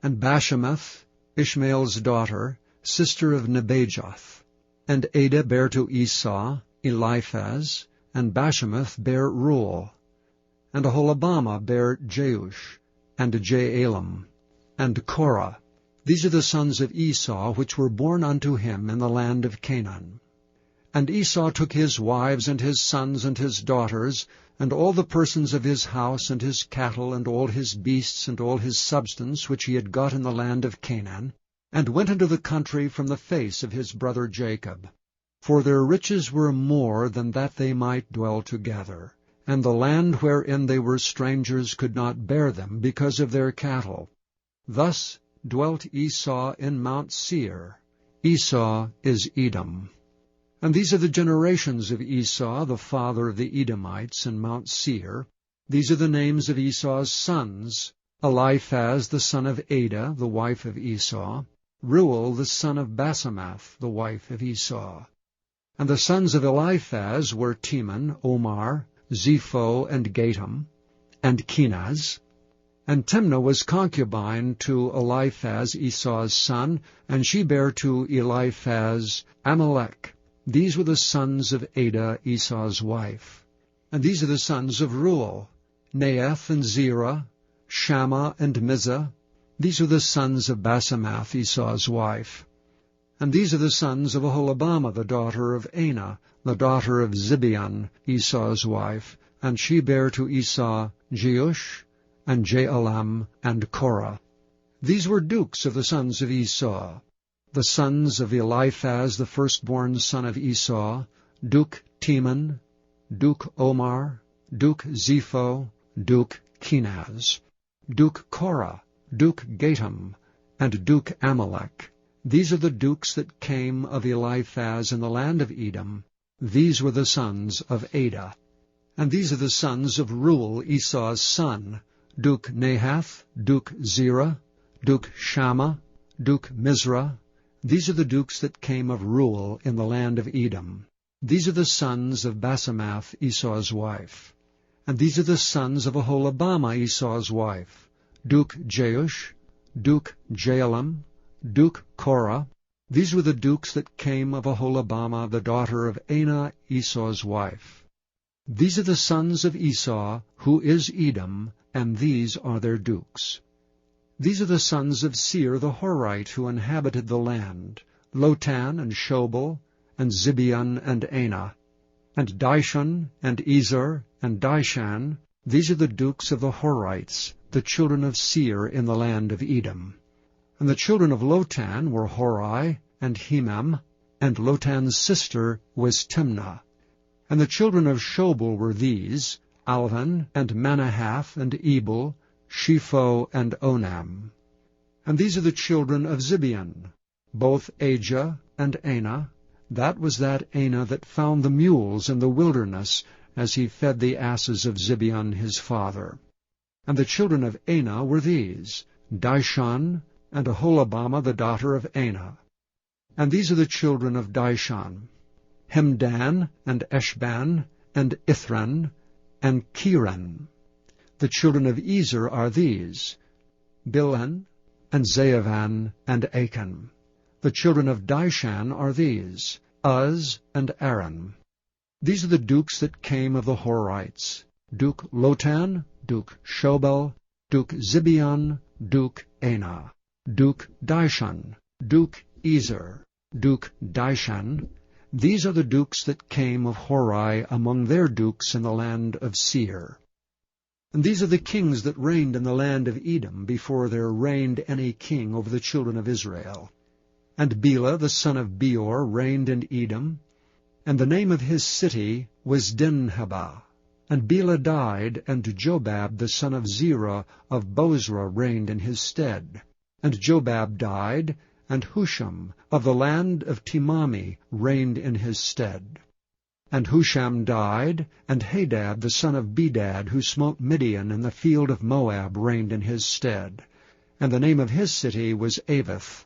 and Bashemath, Ishmael's daughter, sister of Nebajoth. And Adah bare to Esau Eliphaz, and Bashemath bare Reuel. And Aholibamah bare Jeush, and Jaalam, and Korah. These are the sons of Esau, which were born unto him in the land of Canaan. And Esau took his wives, and his sons, and his daughters, and all the persons of his house, and his cattle, and all his beasts, and all his substance, which he had got in the land of Canaan, and went into the country from the face of his brother Jacob. For their riches were more than that they might dwell together, and the land wherein they were strangers could not bear them because of their cattle. Thus dwelt Esau in Mount Seir. Esau is Edom. And these are the generations of Esau, the father of the Edomites, in Mount Seir. These are the names of Esau's sons: Eliphaz the son of Adah, the wife of Esau; Reuel the son of Basemath, the wife of Esau. And the sons of Eliphaz were Teman, Omar, Zepho, and Gatam, and Kenaz. And Timnah was concubine to Eliphaz, Esau's son, and she bare to Eliphaz Amalek. These were the sons of Adah, Esau's wife. And these are the sons of Reuel: Neath and Zerah, Shammah and Mizah. These are the sons of Basemath, Esau's wife. And these are the sons of Aholibamah, the daughter of Anah, the daughter of Zibeon, Esau's wife. And she bare to Esau Jeush, and Jaalam, and Korah. These were dukes of the sons of Esau. The sons of Eliphaz, the firstborn son of Esau, Duke Teman, Duke Omar, Duke Zepho, Duke Kenaz, Duke Korah, Duke Gatam, and Duke Amalek. These are the dukes that came of Eliphaz in the land of Edom. These were the sons of Adah. And these are the sons of Reuel, Esau's son, Duke Nahath, Duke Zerah, Duke Shammah, Duke Mizrah. These are the dukes that came of Reuel in the land of Edom. These are the sons of Basemath, Esau's wife. And these are the sons of Aholibamah, Esau's wife, Duke Jeush, Duke Jaalam, Duke Korah. These were the dukes that came of Aholibamah, the daughter of Anah, Esau's wife. These are the sons of Esau, who is Edom, and these are their dukes. These are the sons of Seir the Horite, who inhabited the land, Lotan and Shobal, and Zibeon and Anah, and Dishon and Ezer and Dishan. These are the dukes of the Horites, the children of Seir in the land of Edom. And the children of Lotan were Hori and Hemam, and Lotan's sister was Timnah. And the children of Shobal were these, Alvan, and Manahath, and Ebal, Shepho, and Onam. And these are the children of Zibeon, both Ajah and Anah. That was that Anah that found the mules in the wilderness, as he fed the asses of Zibeon his father. And the children of Anah were these, Dishon, and Aholibamah the daughter of Anah. And these are the children of Dishon, Hemdan, and Eshban, and Ithran, and Kiran. The children of Ezer are these, Bilhan, and Zaavan, and Achan. The children of Dishan are these, Uz, and Aran. These are the dukes that came of the Horites, Duke Lotan, Duke Shobal, Duke Zibeon, Duke Anah, Duke Dishon, Duke Ezer, Duke Dishan. These are the dukes that came of Hori among their dukes in the land of Seir. And these are the kings that reigned in the land of Edom before there reigned any king over the children of Israel. And Bela the son of Beor reigned in Edom, and the name of his city was Dinhabah. And Bela died, and Jobab the son of Zerah of Bozrah reigned in his stead. And Jobab died, and Husham of the land of Timami reigned in his stead. And Husham died, and Hadad the son of Bedad, who smote Midian in the field of Moab, reigned in his stead. And the name of his city was Avith.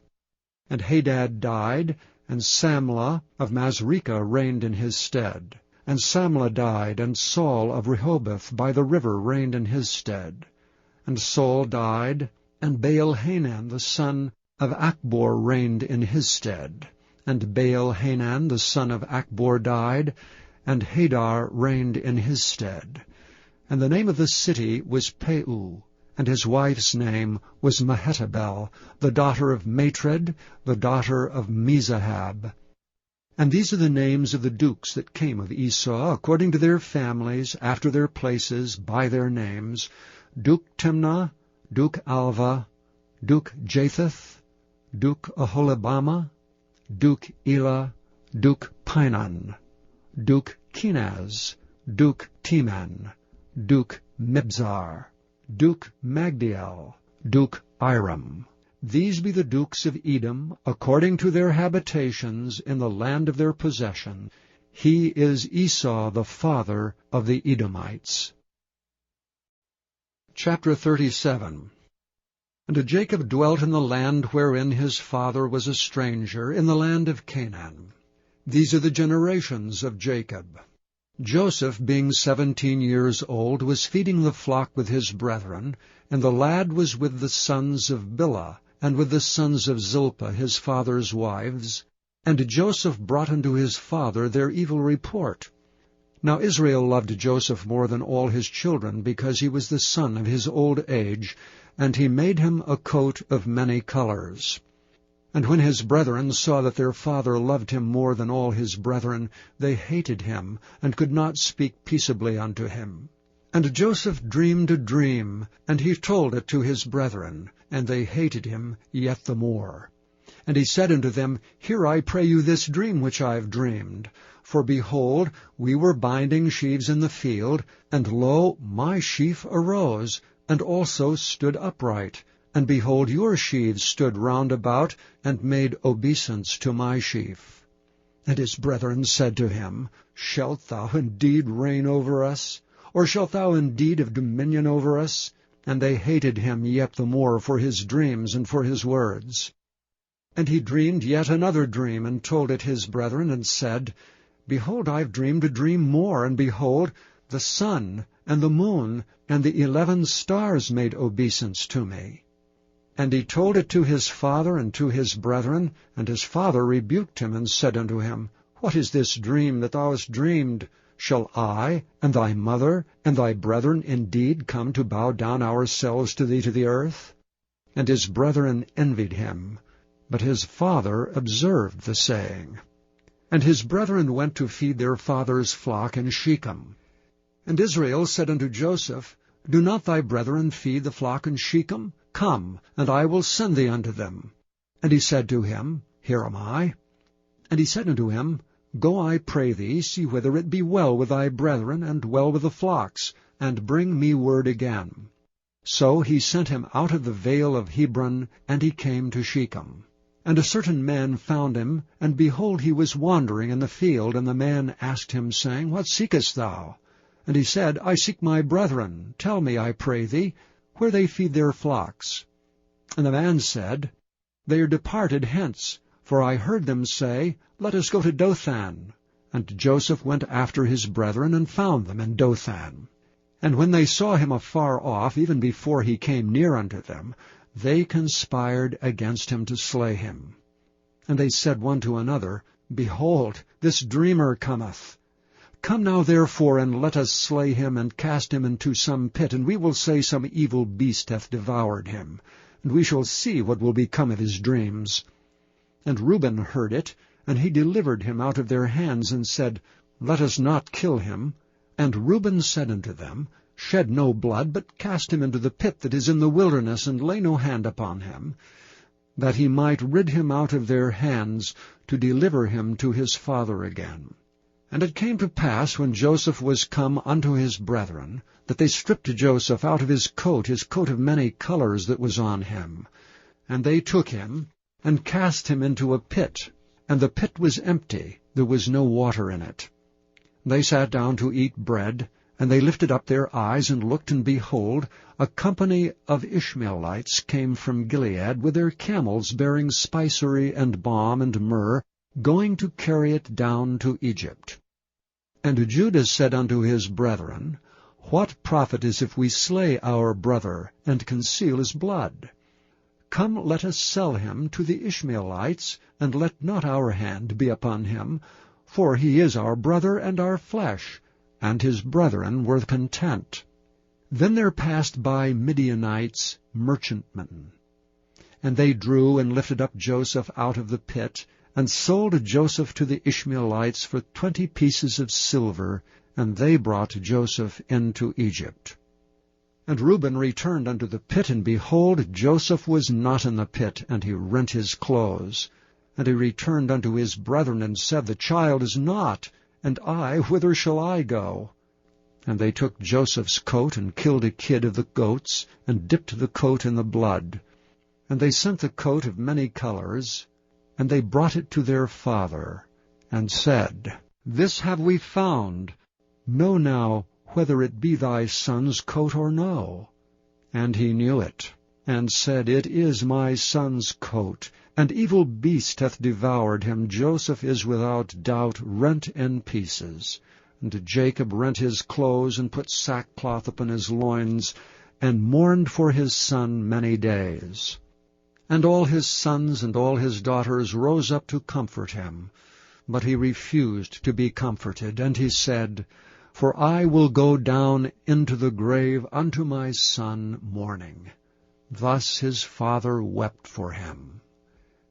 And Hadad died, and Samlah of Masrekah reigned in his stead. And Samlah died, and Saul of Rehoboth by the river reigned in his stead. And Saul died, and Baal-Hanan the son of Achbor reigned in his stead. And Baal-Hanan the son of Achbor died, and Hadar reigned in his stead. And the name of the city was Peu, and his wife's name was Mehetabel, the daughter of Matred, the daughter of Mezahab. And these are the names of the dukes that came of Esau, according to their families, after their places, by their names, Duke Timnah, Duke Alva, Duke Japheth, Duke Aholibamah, Duke Elah, Duke Pinon, Duke Kenaz, Duke Teman, Duke Mibzar, Duke Magdiel, Duke Iram. These be the dukes of Edom, according to their habitations in the land of their possession. He is Esau the father of the Edomites. Chapter 37. And Jacob dwelt in the land wherein his father was a stranger, in the land of Canaan. These are the generations of Jacob. Joseph, being 17 years old, was feeding the flock with his brethren, and the lad was with the sons of Bilhah, and with the sons of Zilpah his father's wives. And Joseph brought unto his father their evil report. Now Israel loved Joseph more than all his children, because he was the son of his old age, and he made him a coat of many colors. And when his brethren saw that their father loved him more than all his brethren, they hated him, and could not speak peaceably unto him. And Joseph dreamed a dream, and he told it to his brethren, and they hated him yet the more. And he said unto them, Hear, I pray you, this dream which I have dreamed. For behold, we were binding sheaves in the field, and lo, my sheaf arose, and also stood upright. And behold, your sheaves stood round about, and made obeisance to my sheaf. And his brethren said to him, Shalt thou indeed reign over us? Or shalt thou indeed have dominion over us? And they hated him yet the more for his dreams and for his words. And he dreamed yet another dream, and told it his brethren, and said, Behold, I have dreamed a dream more, and behold, the sun, and the moon, and the 11 stars made obeisance to me. And he told it to his father and to his brethren, and his father rebuked him, and said unto him, What is this dream that thou hast dreamed? Shall I, and thy mother, and thy brethren indeed come to bow down ourselves to thee to the earth? And his brethren envied him, but his father observed the saying. And his brethren went to feed their father's flock in Shechem. And Israel said unto Joseph, Do not thy brethren feed the flock in Shechem? Come, and I will send thee unto them. And he said to him, Here am I. And he said unto him, Go, I pray thee, see whether it be well with thy brethren, and well with the flocks, and bring me word again. So he sent him out of the vale of Hebron, and he came to Shechem. And a certain man found him, and behold, he was wandering in the field, and the man asked him, saying, What seekest thou? And he said, I seek my brethren. Tell me, I pray thee, where they feed their flocks. And the man said, They are departed hence, for I heard them say, Let us go to Dothan. And Joseph went after his brethren, and found them in Dothan. And when they saw him afar off, even before he came near unto them, they conspired against him to slay him. And they said one to another, Behold, this dreamer cometh. Come now therefore, and let us slay him, and cast him into some pit, and we will say some evil beast hath devoured him, and we shall see what will become of his dreams. And Reuben heard it, and he delivered him out of their hands, and said, Let us not kill him. And Reuben said unto them, Shed no blood, but cast him into the pit that is in the wilderness, and lay no hand upon him, that he might rid him out of their hands, to deliver him to his father again. And it came to pass, when Joseph was come unto his brethren, that they stripped Joseph out of his coat of many colors that was on him. And they took him, and cast him into a pit, and the pit was empty, there was no water in it. They sat down to eat bread, and they lifted up their eyes, and looked, and behold, a company of Ishmaelites came from Gilead, with their camels bearing spicery and balm and myrrh, going to carry it down to Egypt. And Judah said unto his brethren, What profit is if we slay our brother, and conceal his blood? Come, let us sell him to the Ishmaelites, and let not our hand be upon him, for he is our brother and our flesh. And his brethren were content. Then there passed by Midianites, merchantmen. And they drew and lifted up Joseph out of the pit, and sold Joseph to the Ishmaelites for 20 pieces of silver, and they brought Joseph into Egypt. And Reuben returned unto the pit, and behold, Joseph was not in the pit, and he rent his clothes. And he returned unto his brethren, and said, The child is not, and I, whither shall I go? And they took Joseph's coat, and killed a kid of the goats, and dipped the coat in the blood. And they sent the coat of many colors, and they brought it to their father, and said, This have we found. Know now whether it be thy son's coat or no. And he knew it, and said, It is my son's coat. An evil beast hath devoured him. Joseph is without doubt rent in pieces. And Jacob rent his clothes, and put sackcloth upon his loins, and mourned for his son many days. And all his sons and all his daughters rose up to comfort him. But he refused to be comforted, and he said, For I will go down into the grave unto my son mourning. Thus his father wept for him.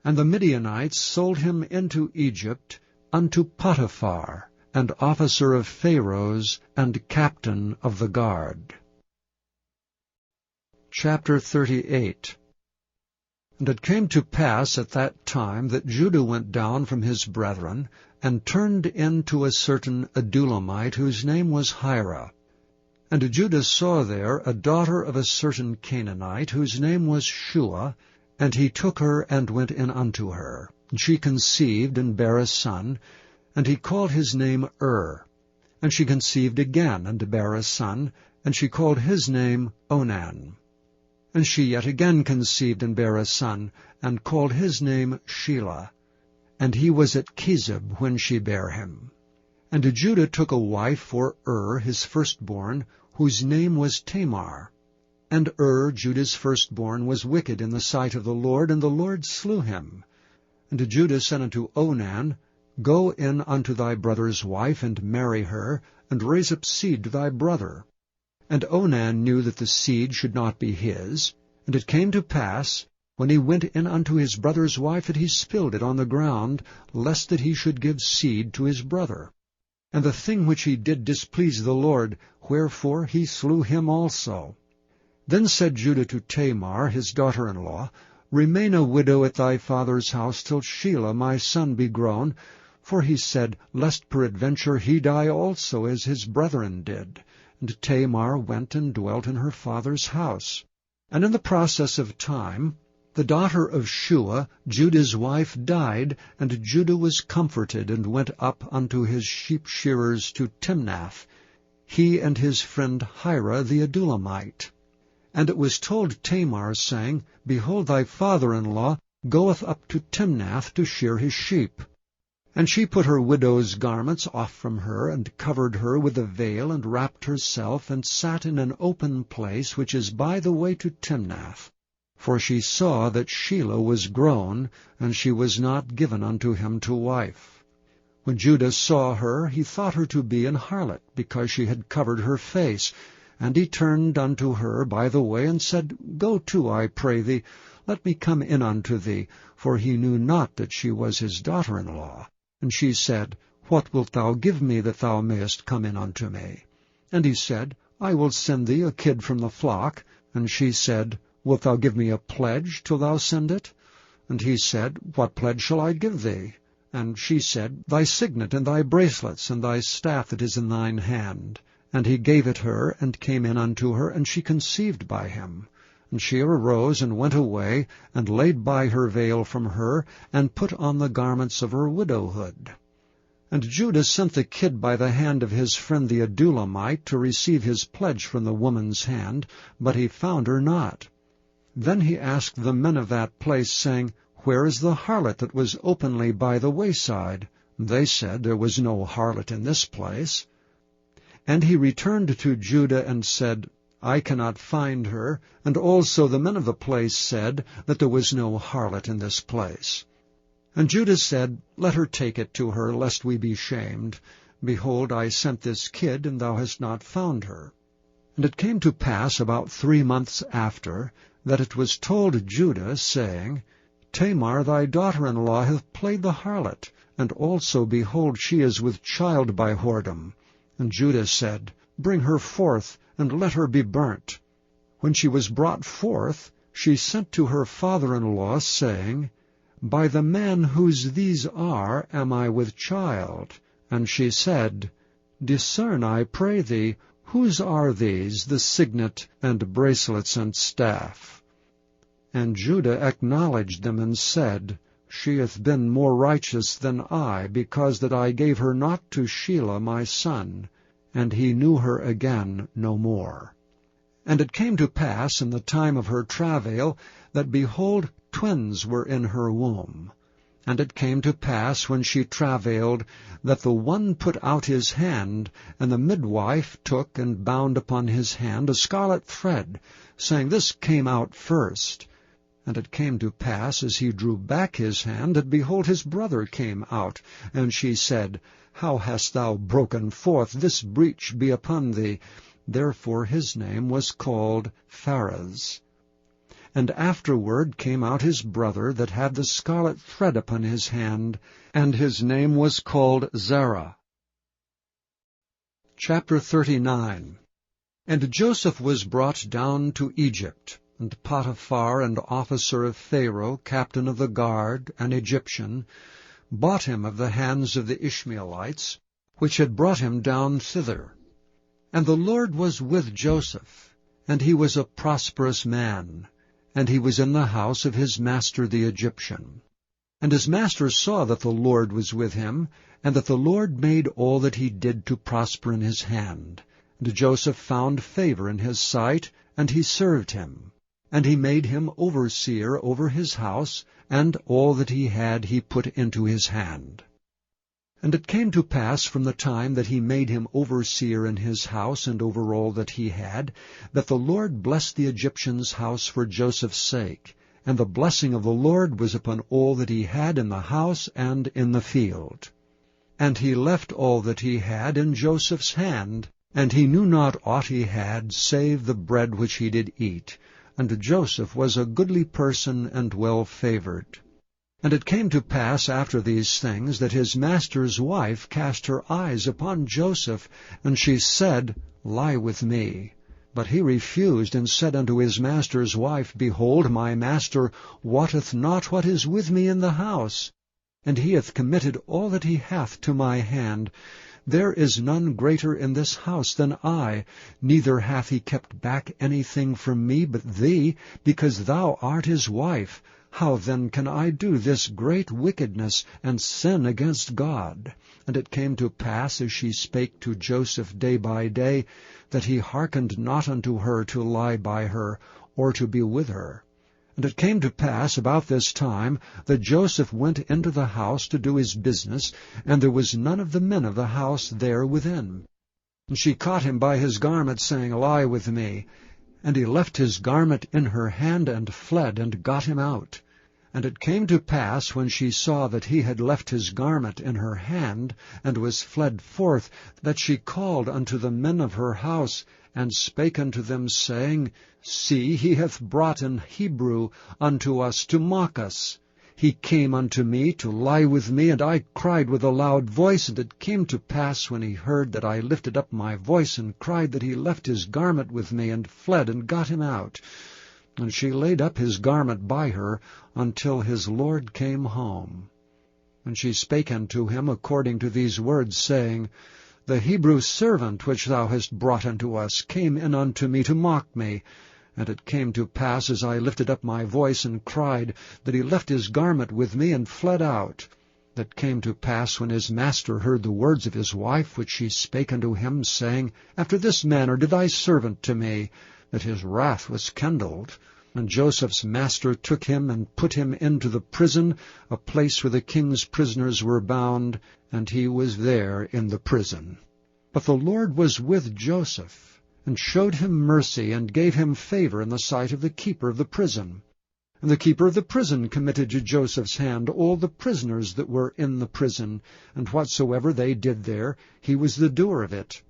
And the Midianites sold him into Egypt unto Potiphar, and officer of Pharaoh's, and captain of the guard. Chapter 38. And it came to pass at that time that Judah went down from his brethren, and turned into a certain Adullamite, whose name was Hira. And Judah saw there a daughter of a certain Canaanite, whose name was Shua, and he took her and went in unto her. And she conceived and bare a son, and he called his name And she conceived again, and bare a son, and she called his name Onan. And she yet again conceived and bare a son, and called his name Shelah. And he was at Chezib when she bare him. And Judah took a wife for his firstborn, whose name was Tamar. And Judah's firstborn, was wicked in the sight of the Lord, and the Lord slew him. And Judah said unto Onan, Go in unto thy brother's wife, and marry her, and raise up seed to thy brother. And Onan knew that the seed should not be his. And it came to pass, when he went in unto his brother's wife, that he spilled it on the ground, lest that he should give seed to his brother. And the thing which he did displeased the Lord, wherefore he slew him also. Then said Judah to Tamar, his daughter-in-law, Remain a widow at thy father's house till Shelah my son be grown. For he said, Lest peradventure he die also, as his brethren did. And Tamar went and dwelt in her father's house. And in the process of time, the daughter of Shua, Judah's wife, died, and Judah was comforted, and went up unto his sheep-shearers to Timnath, he and his friend Hira the Adullamite. And it was told Tamar, saying, Behold, thy father-in-law goeth up to Timnath to shear his sheep. And she put her widow's garments off from her, and covered her with a veil, and wrapped herself, and sat in an open place which is by the way to Timnath. For she saw that Shelah was grown, and she was not given unto him to wife. When Judah saw her, he thought her to be an harlot, because she had covered her face. And he turned unto her by the way, and said, Go to, I pray thee, let me come in unto thee. For he knew not that she was his daughter-in-law. And she said, What wilt thou give me, that thou mayest come in unto me? And he said, I will send thee a kid from the flock. And she said, Wilt thou give me a pledge till thou send it? And he said, What pledge shall I give thee? And she said, Thy signet, and thy bracelets, and thy staff that is in thine hand. And he gave it her, and came in unto her, and she conceived by him. And she arose, and went away, and laid by her veil from her, and put on the garments of her widowhood. And Judah sent the kid by the hand of his friend the Adullamite to receive his pledge from the woman's hand, but he found her not. Then he asked the men of that place, saying, Where is the harlot that was openly by the wayside? They said, There was no harlot in this place. And he returned to Judah and said, I cannot find her. And also the men of the place said that there was no harlot in this place. And Judah said, Let her take it to her, lest we be shamed. Behold, I sent this kid, and thou hast not found her. And it came to pass about 3 months after, that it was told Judah, saying, Tamar thy daughter-in-law hath played the harlot, and also, behold, she is with child by whoredom. And Judah said, Bring her forth, and let her be burnt. When she was brought forth, she sent to her father-in-law, saying, By the man whose these are am I with child. And she said, Discern, I pray thee, whose are these, the signet, and bracelets, and staff? And Judah acknowledged them, and said, She hath been more righteous than I, because that I gave her not to Shelah my son. And he knew her again no more. And it came to pass in the time of her travail, that, behold, twins were in her womb. And it came to pass, when she travailed, that the one put out his hand, and the midwife took and bound upon his hand a scarlet thread, saying, This came out first. And it came to pass, as he drew back his hand, that, behold, his brother came out. And she said, How hast thou broken forth? This breach be upon thee. Therefore his name was called Pharez. And afterward came out his brother that had the scarlet thread upon his hand, and his name was called Zerah. Chapter 39. And Joseph was brought down to Egypt, and Potiphar, an officer of Pharaoh, captain of the guard, an Egyptian, bought him of the hands of the Ishmaelites, which had brought him down thither. And the Lord was with Joseph, and he was a prosperous man, and he was in the house of his master the Egyptian. And his master saw that the Lord was with him, and that the Lord made all that he did to prosper in his hand. And Joseph found favor in his sight, and he served him. And he made him overseer over his house, and all that he had he put into his hand. And it came to pass from the time that he made him overseer in his house and over all that he had, that the Lord blessed the Egyptian's house for Joseph's sake. And the blessing of the Lord was upon all that he had in the house and in the field. And he left all that he had in Joseph's hand, and he knew not aught he had, save the bread which he did eat. And Joseph was a goodly person and well favored. And it came to pass after these things that his master's wife cast her eyes upon Joseph, and she said, Lie with me. But he refused, and said unto his master's wife, Behold, my master wotteth not what is with me in the house, and he hath committed all that he hath to my hand. There is none greater in this house than I, neither hath he kept back anything from me but thee, because thou art his wife. How then can I do this great wickedness, and sin against God? And it came to pass, as she spake to Joseph day by day, that he hearkened not unto her to lie by her, or to be with her. And it came to pass about this time that Joseph went into the house to do his business, and there was none of the men of the house there within. And she caught him by his garment, saying, Lie with me. And he left his garment in her hand, and fled, and got him out. And it came to pass, when she saw that he had left his garment in her hand, and was fled forth, that she called unto the men of her house, and spake unto them, saying, See, he hath brought an Hebrew unto us to mock us. He came unto me to lie with me, and I cried with a loud voice. And it came to pass, when he heard that I lifted up my voice and cried, that he left his garment with me, and fled, and got him out. And she laid up his garment by her, until his Lord came home. And she spake unto him according to these words, saying, The Hebrew servant which thou hast brought unto us came in unto me to mock me. And it came to pass, as I lifted up my voice and cried, that he left his garment with me, and fled out. That came to pass, when his master heard the words of his wife, which she spake unto him, saying, After this manner did thy servant to me, that his wrath was kindled. And Joseph's master took him, and put him into the prison, a place where the king's prisoners were bound, and he was there in the prison. But the Lord was with Joseph, and showed him mercy, and gave him favor in the sight of the keeper of the prison. And the keeper of the prison committed to Joseph's hand all the prisoners that were in the prison, and whatsoever they did there, he was the doer of it.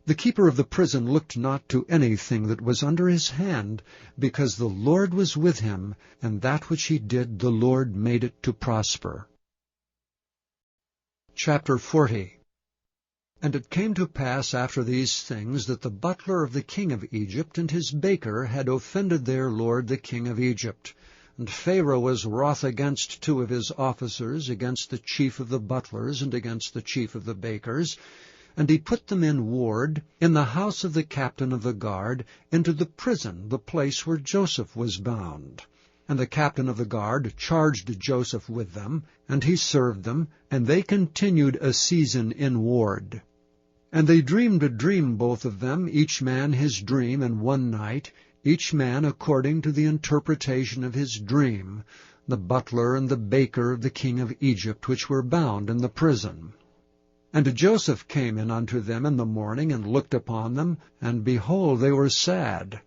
The keeper of the prison looked not to anything that was under his hand, because the Lord was with him, and that which he did the Lord made it to prosper. Chapter 40. And it came to pass after these things, that the butler of the king of Egypt and his baker had offended their lord the king of Egypt. And Pharaoh was wroth against two of his officers, against the chief of the butlers, and against the chief of the bakers. And he put them in ward in the house of the captain of the guard, into the prison, the place where Joseph was bound. And the captain of the guard charged Joseph with them, and he served them, and they continued a season in ward. And they dreamed a dream, both of them, each man his dream in one night, each man according to the interpretation of his dream, the butler and the baker of the king of Egypt, which were bound in the prison. And Joseph came in unto them in the morning, and looked upon them, and behold, they were sad.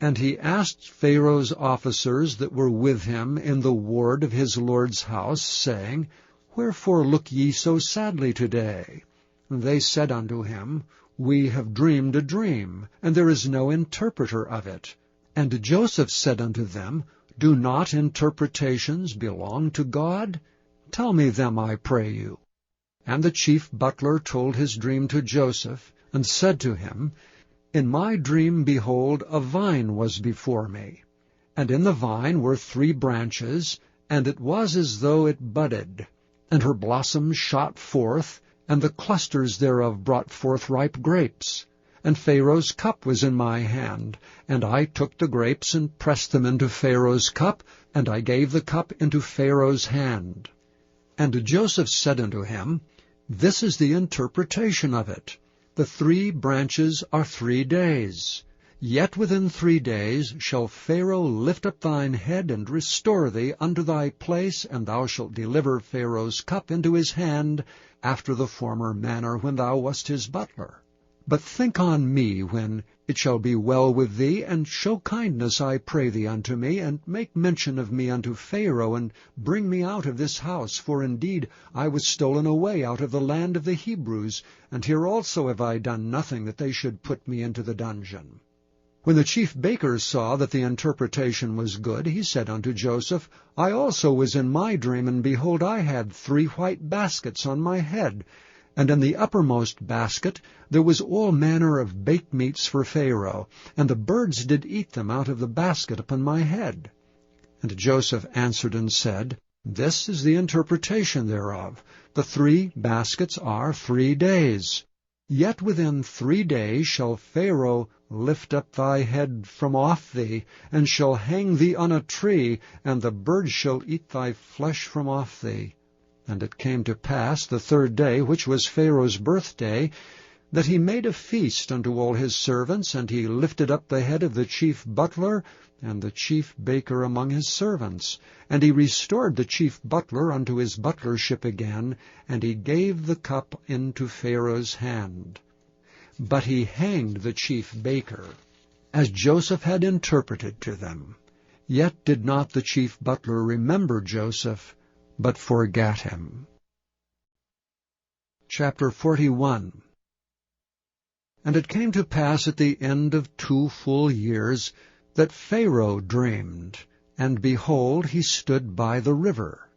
And he asked Pharaoh's officers that were with him in the ward of his lord's house, saying, Wherefore look ye so sadly today? And they said unto him, We have dreamed a dream, and there is no interpreter of it. And Joseph said unto them, Do not interpretations belong to God? Tell me them, I pray you. And the chief butler told his dream to Joseph, and said to him, In my dream, behold, a vine was before me. And in the vine were 3 branches, and it was as though it budded. And her blossoms shot forth, and the clusters thereof brought forth ripe grapes. And Pharaoh's cup was in my hand, and I took the grapes and pressed them into Pharaoh's cup, and I gave the cup into Pharaoh's hand. And Joseph said unto him, This is the interpretation of it. The 3 branches are 3 days. Yet within 3 days shall Pharaoh lift up thine head and restore thee unto thy place, and thou shalt deliver Pharaoh's cup into his hand, after the former manner when thou wast his butler. But think on me when it shall be well with thee, and show kindness, I pray thee, unto me, and make mention of me unto Pharaoh, and bring me out of this house. For indeed I was stolen away out of the land of the Hebrews, and here also have I done nothing that they should put me into the dungeon. When the chief baker saw that the interpretation was good, he said unto Joseph, I also was in my dream, and behold, I had 3 white baskets on my head, and in the uppermost basket there was all manner of baked meats for Pharaoh, and the birds did eat them out of the basket upon my head. And Joseph answered and said, This is the interpretation thereof. The 3 baskets are 3 days. Yet within 3 days shall Pharaoh lift up thy head from off thee, and shall hang thee on a tree, and the birds shall eat thy flesh from off thee. And it came to pass the 3rd day, which was Pharaoh's birthday, that he made a feast unto all his servants, and he lifted up the head of the chief butler and the chief baker among his servants. And he restored the chief butler unto his butlership again, and he gave the cup into Pharaoh's hand. But he hanged the chief baker, as Joseph had interpreted to them. Yet did not the chief butler remember Joseph, but forgat him. Chapter 41. And it came to pass at the end of 2 full years, that Pharaoh dreamed, and behold, he stood by the river.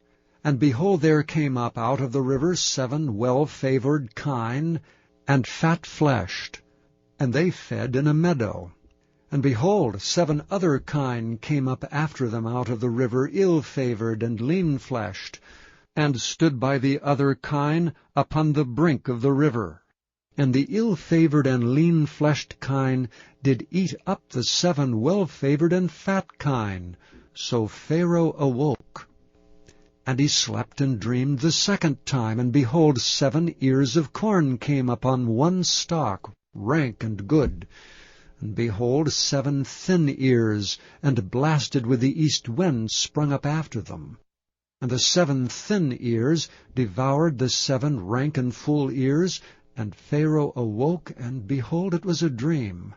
And behold, there came up out of the river 7 well-favored kine, and fat-fleshed, and they fed in a meadow. And behold, 7 other kine came up after them out of the river, ill-favored and lean-fleshed, and stood by the other kine upon the brink of the river. And the ill-favored and lean-fleshed kine did eat up the 7 well-favored and fat kine. So Pharaoh awoke. And he slept and dreamed the 2nd time, and behold, 7 ears of corn came upon one stalk, rank and good. And behold, 7 thin ears, and blasted with the east wind, sprung up after them. And the 7 thin ears devoured the 7 rank and full ears, and Pharaoh awoke, and behold, it was a dream.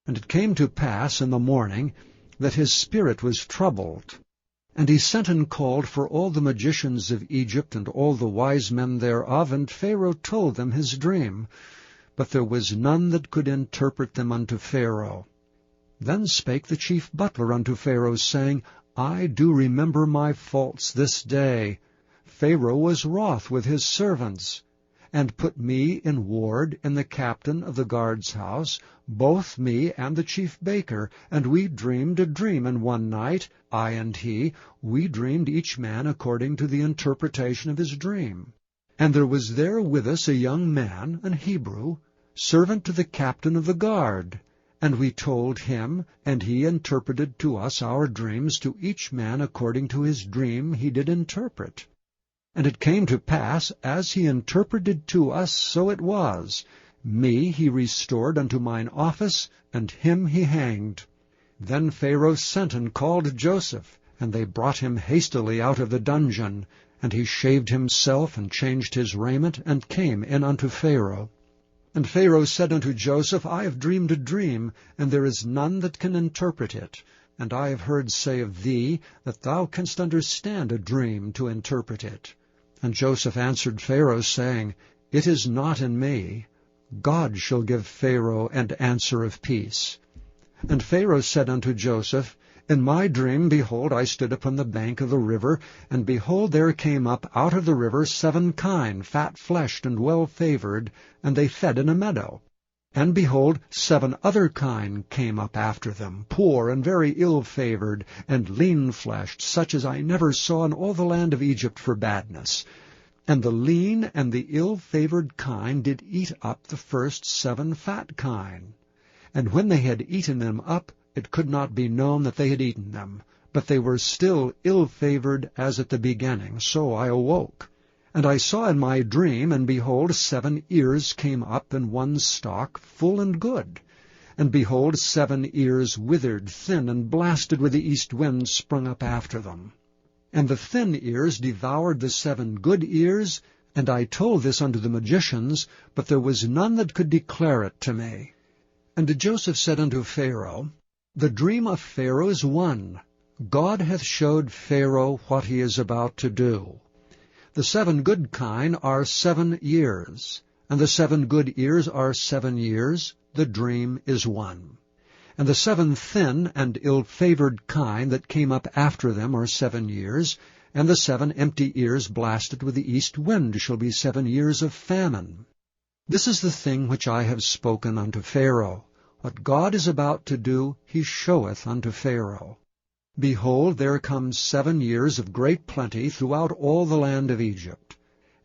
And it came to pass in the morning that his spirit was troubled. And he sent and called for all the magicians of Egypt, and all the wise men thereof, and Pharaoh told them his dream. But there was none that could interpret them unto Pharaoh. Then spake the chief butler unto Pharaoh, saying, I do remember my faults this day. Pharaoh was wroth with his servants, and put me in ward in the captain of the guard's house, both me and the chief baker, and we dreamed a dream in one night, I and he, we dreamed each man according to the interpretation of his dream. And there was there with us a young man, an Hebrew, servant to the captain of the guard. And we told him, and he interpreted to us our dreams, to each man according to his dream he did interpret. And it came to pass, as he interpreted to us, so it was. Me he restored unto mine office, and him he hanged. Then Pharaoh sent and called Joseph, and they brought him hastily out of the dungeon. And he shaved himself, and changed his raiment, and came in unto Pharaoh. And Pharaoh said unto Joseph, I have dreamed a dream, and there is none that can interpret it. And I have heard say of thee, that thou canst understand a dream to interpret it. And Joseph answered Pharaoh, saying, It is not in me. God shall give Pharaoh an answer of peace. And Pharaoh said unto Joseph, In my dream, behold, I stood upon the bank of the river, and behold, there came up out of the river 7 kine, fat-fleshed and well-favored, and they fed in a meadow. And behold, 7 other kine came up after them, poor and very ill-favored, and lean-fleshed, such as I never saw in all the land of Egypt for badness. And the lean and the ill-favored kine did eat up the first 7 fat kine. And when they had eaten them up, it could not be known that they had eaten them, but they were still ill-favored as at the beginning. So I awoke. And I saw in my dream, and behold, 7 ears came up in one stalk, full and good. And behold, 7 ears withered, thin, and blasted with the east wind sprung up after them. And the thin ears devoured the 7 good ears, and I told this unto the magicians, but there was none that could declare it to me. And Joseph said unto Pharaoh, The dream of Pharaoh is one. God hath showed Pharaoh what he is about to do. The 7 good kine are 7 years, and the 7 good ears are 7 years. The dream is one. And the 7 thin and ill-favored kine that came up after them are 7 years, and the 7 empty ears blasted with the east wind shall be 7 years of famine. This is the thing which I have spoken unto Pharaoh. What God is about to do, he showeth unto Pharaoh. Behold, there come 7 years of great plenty throughout all the land of Egypt.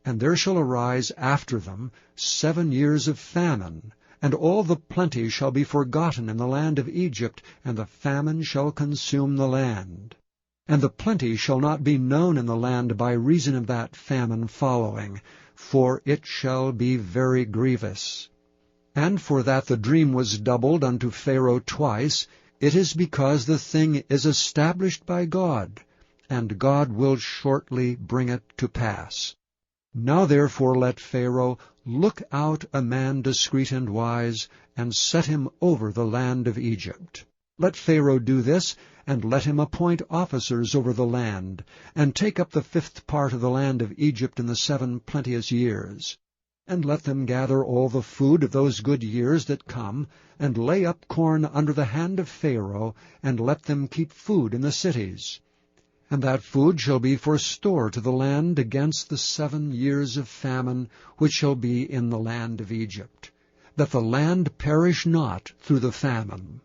And there shall arise after them 7 years of famine, and all the plenty shall be forgotten in the land of Egypt, and the famine shall consume the land. And the plenty shall not be known in the land by reason of that famine following, for it shall be very grievous. And for that the dream was doubled unto Pharaoh twice, it is because the thing is established by God, and God will shortly bring it to pass. Now therefore let Pharaoh look out a man discreet and wise, and set him over the land of Egypt. Let Pharaoh do this, and let him appoint officers over the land, and take up the 5th part of the land of Egypt in the 7 plenteous years. And let them gather all the food of those good years that come, and lay up corn under the hand of Pharaoh, and let them keep food in the cities. And that food shall be for store to the land against the 7 years of famine which shall be in the land of Egypt, that the land perish not through the famine.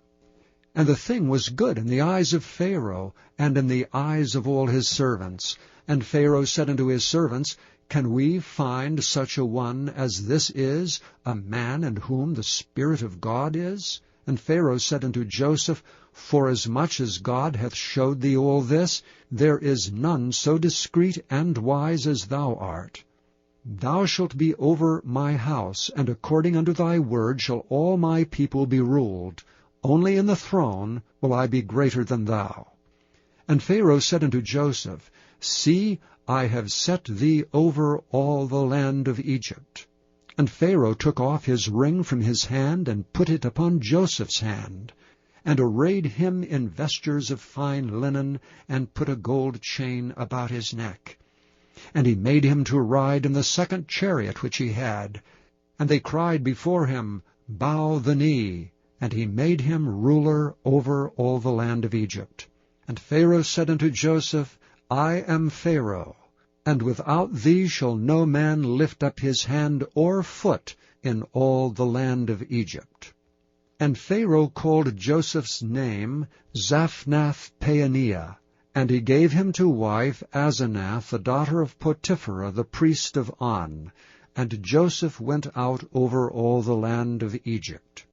And the thing was good in the eyes of Pharaoh, and in the eyes of all his servants. And Pharaoh said unto his servants, Can we find such a one as this is, a man in whom the Spirit of God is? And Pharaoh said unto Joseph, Forasmuch as God hath showed thee all this, there is none so discreet and wise as thou art. Thou shalt be over my house, and according unto thy word shall all my people be ruled. Only in the throne will I be greater than thou. And Pharaoh said unto Joseph, See, I have set thee over all the land of Egypt. And Pharaoh took off his ring from his hand, and put it upon Joseph's hand, and arrayed him in vestures of fine linen, and put a gold chain about his neck. And he made him to ride in the 2nd chariot which he had. And they cried before him, Bow the knee. And he made him ruler over all the land of Egypt. And Pharaoh said unto Joseph, I am Pharaoh, and without thee shall no man lift up his hand or foot in all the land of Egypt. And Pharaoh called Joseph's name Zaphnath-Paaneah, and he gave him to wife Asenath, the daughter of Potiphera, the priest of On. And Joseph went out over all the land of Egypt.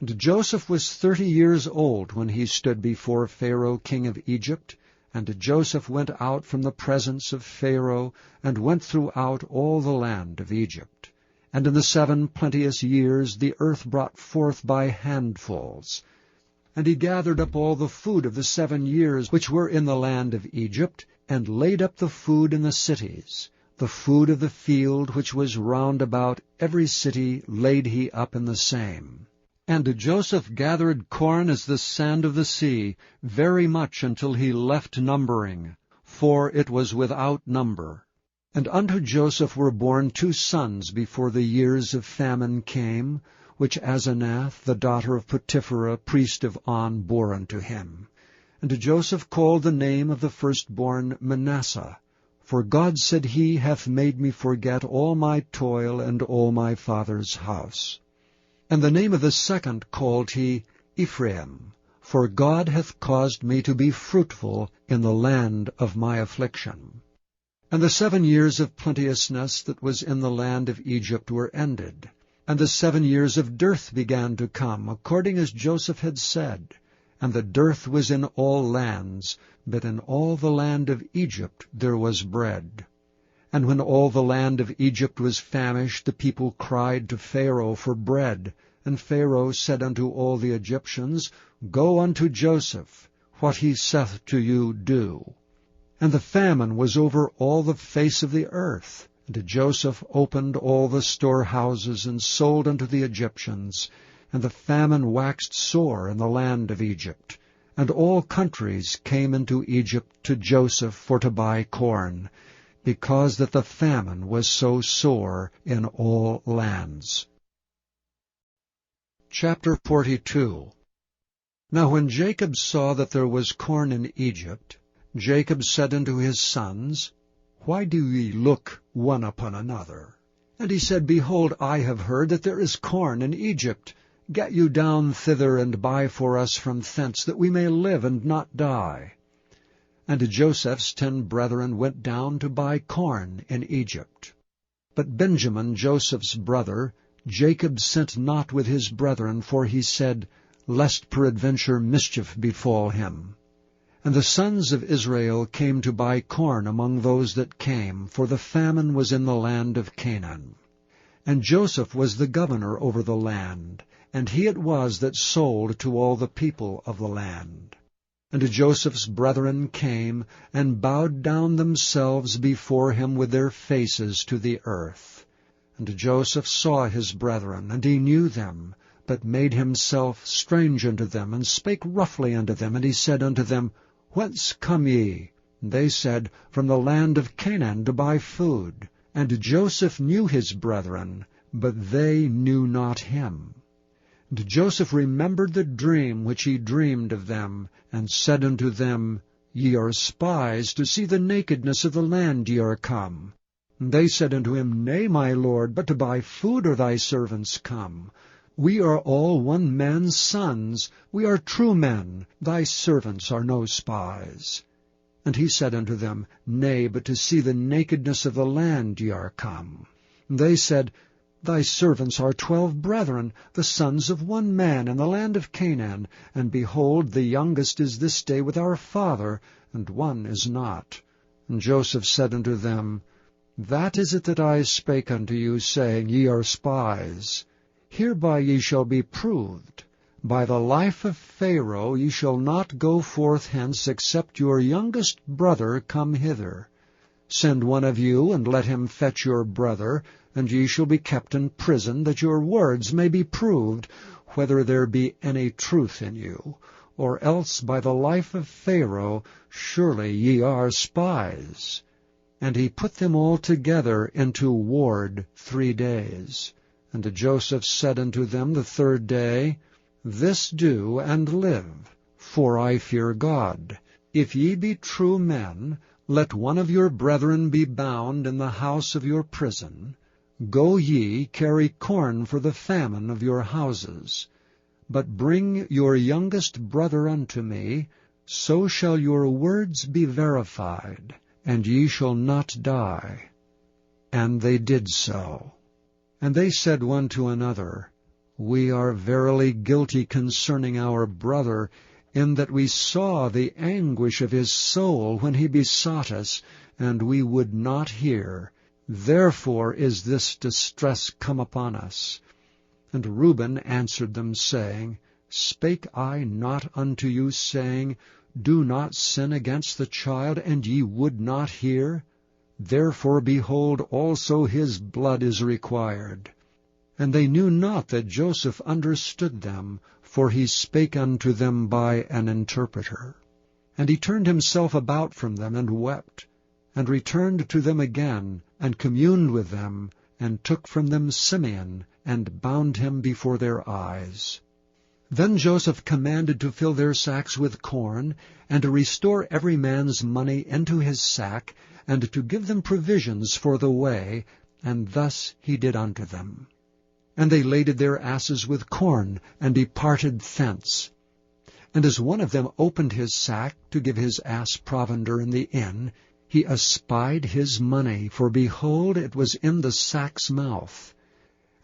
And Joseph was 30 years old when he stood before Pharaoh king of Egypt. And Joseph went out from the presence of Pharaoh, and went throughout all the land of Egypt. And in the 7 plenteous years the earth brought forth by handfuls. And he gathered up all the food of the 7 years which were in the land of Egypt, and laid up the food in the cities. The food of the field which was round about every city laid he up in the same. And Joseph gathered corn as the sand of the sea, very much until he left numbering, for it was without number. And unto Joseph were born 2 sons before the years of famine came, which Asenath, the daughter of Potipherah, priest of On, bore unto him. And Joseph called the name of the firstborn Manasseh, for God, said he, hath made me forget all my toil and all my father's house. And the name of the second called he Ephraim, for God hath caused me to be fruitful in the land of my affliction. And the 7 years of plenteousness that was in the land of Egypt were ended, and the 7 years of dearth began to come, according as Joseph had said. And the dearth was in all lands, but in all the land of Egypt there was bread. And when all the land of Egypt was famished, the people cried to Pharaoh for bread. And Pharaoh said unto all the Egyptians, Go unto Joseph, what he saith to you do. And the famine was over all the face of the earth. And Joseph opened all the storehouses, and sold unto the Egyptians. And the famine waxed sore in the land of Egypt. And all countries came into Egypt to Joseph for to buy corn, because that the famine was so sore in all lands. Chapter 42. Now when Jacob saw that there was corn in Egypt, Jacob said unto his sons, Why do ye look one upon another? And he said, Behold, I have heard that there is corn in Egypt. Get you down thither, and buy for us from thence, that we may live and not die. And Joseph's 10 brethren went down to buy corn in Egypt. But Benjamin, Joseph's brother, Jacob sent not with his brethren, for he said, Lest peradventure mischief befall him. And the sons of Israel came to buy corn among those that came, for the famine was in the land of Canaan. And Joseph was the governor over the land, and he it was that sold to all the people of the land. And Joseph's brethren came, and bowed down themselves before him with their faces to the earth. And Joseph saw his brethren, and he knew them, but made himself strange unto them, and spake roughly unto them. And he said unto them, Whence come ye? And they said, From the land of Canaan to buy food. And Joseph knew his brethren, but they knew not him. And Joseph remembered the dream which he dreamed of them, and said unto them, Ye are spies, to see the nakedness of the land ye are come. And they said unto him, Nay, my lord, but to buy food are thy servants come. We are all one man's sons, we are true men, thy servants are no spies. And he said unto them, Nay, but to see the nakedness of the land ye are come. And they said, Thy servants are 12 brethren, the sons of one man in the land of Canaan, and behold, the youngest is this day with our father, and one is not. And Joseph said unto them, That is it that I spake unto you, saying, Ye are spies. Hereby ye shall be proved. By the life of Pharaoh ye shall not go forth hence, except your youngest brother come hither. Send one of you, and let him fetch your brother, and ye shall be kept in prison, that your words may be proved, whether there be any truth in you. Or else by the life of Pharaoh, surely ye are spies. And he put them all together into ward 3 days. And Joseph said unto them the 3rd day, This do, and live, for I fear God. If ye be true men, let one of your brethren be bound in the house of your prison. Go ye, carry corn for the famine of your houses. But bring your youngest brother unto me, so shall your words be verified, and ye shall not die. And they did so. And they said one to another, We are verily guilty concerning our brother, in that we saw the anguish of his soul when he besought us, and we would not hear. Therefore is this distress come upon us. And Reuben answered them, saying, Spake I not unto you, saying, Do not sin against the child, and ye would not hear? Therefore, behold, also his blood is required. And they knew not that Joseph understood them, for he spake unto them by an interpreter. And he turned himself about from them, and wept. and returned to them again, and communed with them, and took from them Simeon, and bound him before their eyes. Then Joseph commanded to fill their sacks with corn, and to restore every man's money into his sack, and to give them provisions for the way, and thus he did unto them. And they laded their asses with corn, and departed thence. And as one of them opened his sack to give his ass provender in the inn, he espied his money, for behold, it was in the sack's mouth.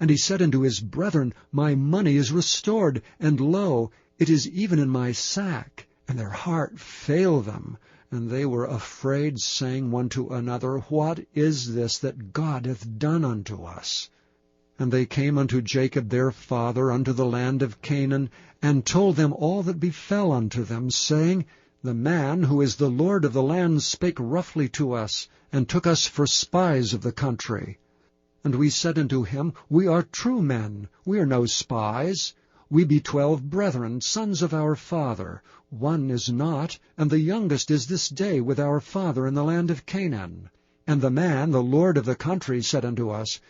And he said unto his brethren, My money is restored, and lo, it is even in my sack. And their heart failed them, and they were afraid, saying one to another, What is this that God hath done unto us? And they came unto Jacob their father unto the land of Canaan, and told them all that befell unto them, saying, The man who is the Lord of the land spake roughly to us, and took us for spies of the country. And we said unto him, We are true men, we are no spies. We be 12 brethren, sons of our father. One is not, and the youngest is this day with our father in the land of Canaan. And the man, the Lord of the country, said unto us,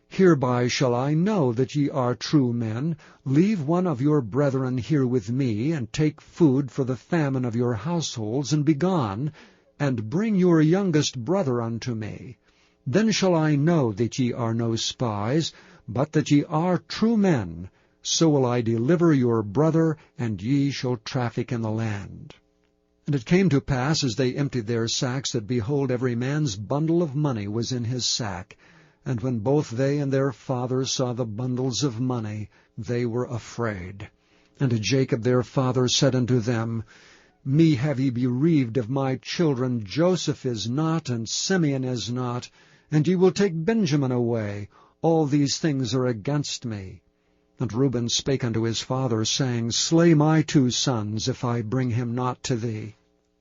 Hereby shall I know that ye are true men. Leave one of your brethren here with me, and take food for the famine of your households, and begone, and bring your youngest brother unto me. Then shall I know that ye are no spies, but that ye are true men. So will I deliver your brother, and ye shall traffic in the land. And it came to pass, as they emptied their sacks, that, behold, every man's bundle of money was in his sack. And when both they and their father saw the bundles of money, they were afraid. And Jacob their father said unto them, Me have ye bereaved of my children. Joseph is not, and Simeon is not, and ye will take Benjamin away. All these things are against me. And Reuben spake unto his father, saying, Slay my 2 sons, if I bring him not to thee.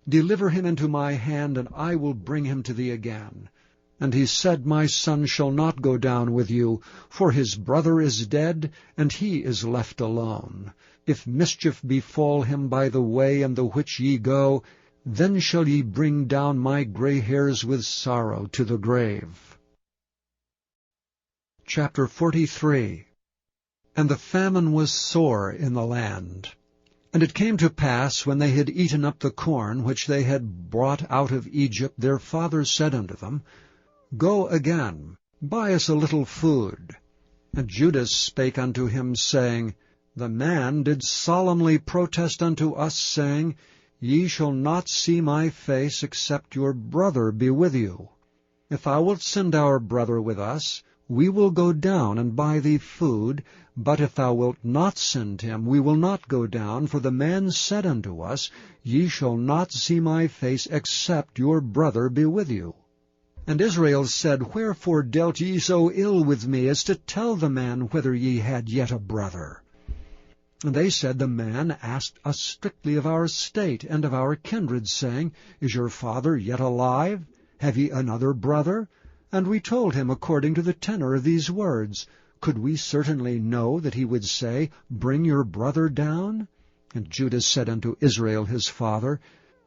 Deliver him into my hand, and I will bring him to thee again. And he said, My son shall not go down with you, for his brother is dead, and he is left alone. If mischief befall him by the way in the which ye go, then shall ye bring down my gray hairs with sorrow to the grave. Chapter 43. And the famine was sore in the land. And it came to pass, when they had eaten up the corn which they had brought out of Egypt, their father said unto them, Go again, buy us a little food. And Judas spake unto him, saying, The man did solemnly protest unto us, saying, Ye shall not see my face, except your brother be with you. If thou wilt send our brother with us, we will go down and buy thee food, but if thou wilt not send him, we will not go down, for the man said unto us, Ye shall not see my face, except your brother be with you. And Israel said, Wherefore dealt ye so ill with me, as to tell the man whether ye had yet a brother? And they said, The man asked us strictly of our state and of our kindred, saying, Is your father yet alive? Have ye another brother? And we told him according to the tenor of these words. Could we certainly know that he would say, Bring your brother down? And Judah said unto Israel his father,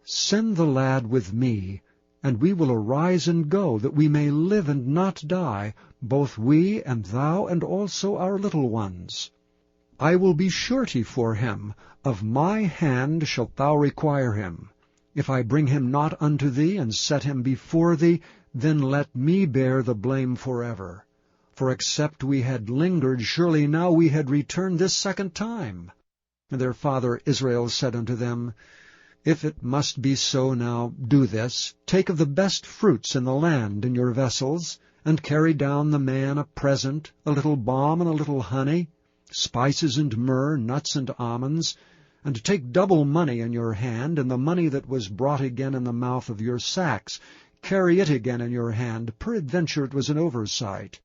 Send the lad with me, and we will arise and go, that we may live and not die, both we and thou, and also our little ones. I will be surety for him. Of my hand shalt thou require him. If I bring him not unto thee, and set him before thee, then let me bear the blame forever. For except we had lingered, surely now we had returned this second time. And their father Israel said unto them, If it must be so now, do this. Take of the best fruits in the land in your vessels, and carry down the man a present, a little balm and a little honey, spices and myrrh, nuts and almonds, and take double money in your hand, and the money that was brought again in the mouth of your sacks. Carry it again in your hand, peradventure it was an oversight.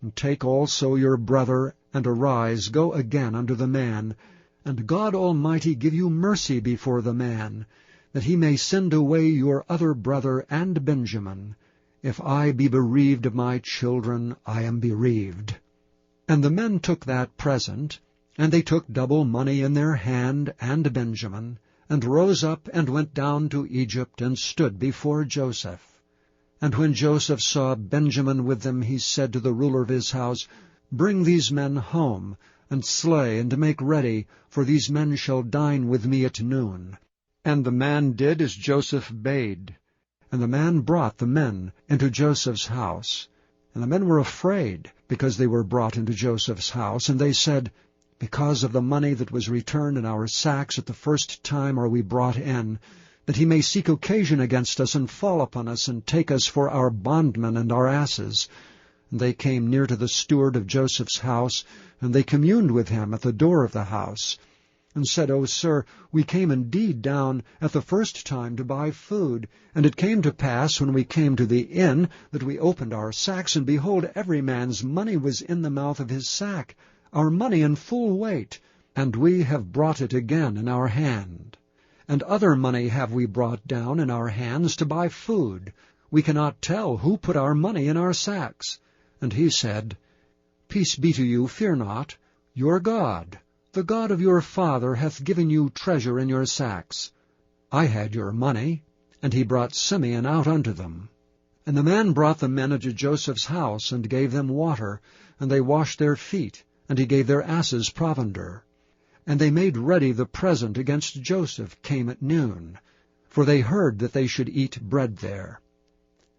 And take also your brother, and arise, go again unto the man, and God Almighty give you mercy before the man, that he may send away your other brother and Benjamin. If I be bereaved of my children, I am bereaved. And the men took that present, and they took double money in their hand and Benjamin, and rose up and went down to Egypt, and stood before Joseph. And when Joseph saw Benjamin with them, he said to the ruler of his house, Bring these men home, and slay, and make ready, for these men shall dine with me at noon. And the man did as Joseph bade. And the man brought the men into Joseph's house. And the men were afraid, because they were brought into Joseph's house. And they said, Because of the money that was returned in our sacks at the first time are we brought in, that he may seek occasion against us, and fall upon us, and take us for our bondmen and our asses. And they came near to the steward of Joseph's house, and they communed with him at the door of the house, and said, O sir, we came indeed down at the first time to buy food. And it came to pass, when we came to the inn, that we opened our sacks, and behold, every man's money was in the mouth of his sack, our money in full weight, and we have brought it again in our hand. And other money have we brought down in our hands to buy food. We cannot tell who put our money in our sacks. And he said, Peace be to you, fear not. Your God, the God of your father, hath given you treasure in your sacks. I had your money. And he brought Simeon out unto them. And the man brought the men into Joseph's house, and gave them water, and they washed their feet, and he gave their asses provender. And they made ready the present against Joseph came at noon, for they heard that they should eat bread there.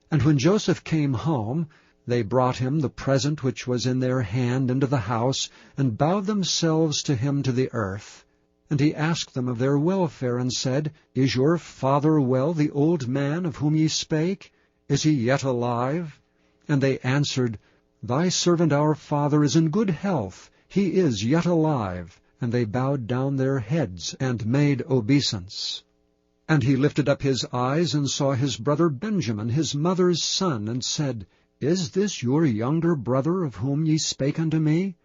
And when Joseph came home, they brought him the present which was in their hand into the house, and bowed themselves to him to the earth. And he asked them of their welfare, and said, Is your father well, the old man of whom ye spake? Is he yet alive? And they answered, Thy servant our father is in good health, he is yet alive. And they bowed down their heads, and made obeisance. And he lifted up his eyes, and saw his brother Benjamin, his mother's son, and said, Is this your younger brother, of whom ye spake unto me?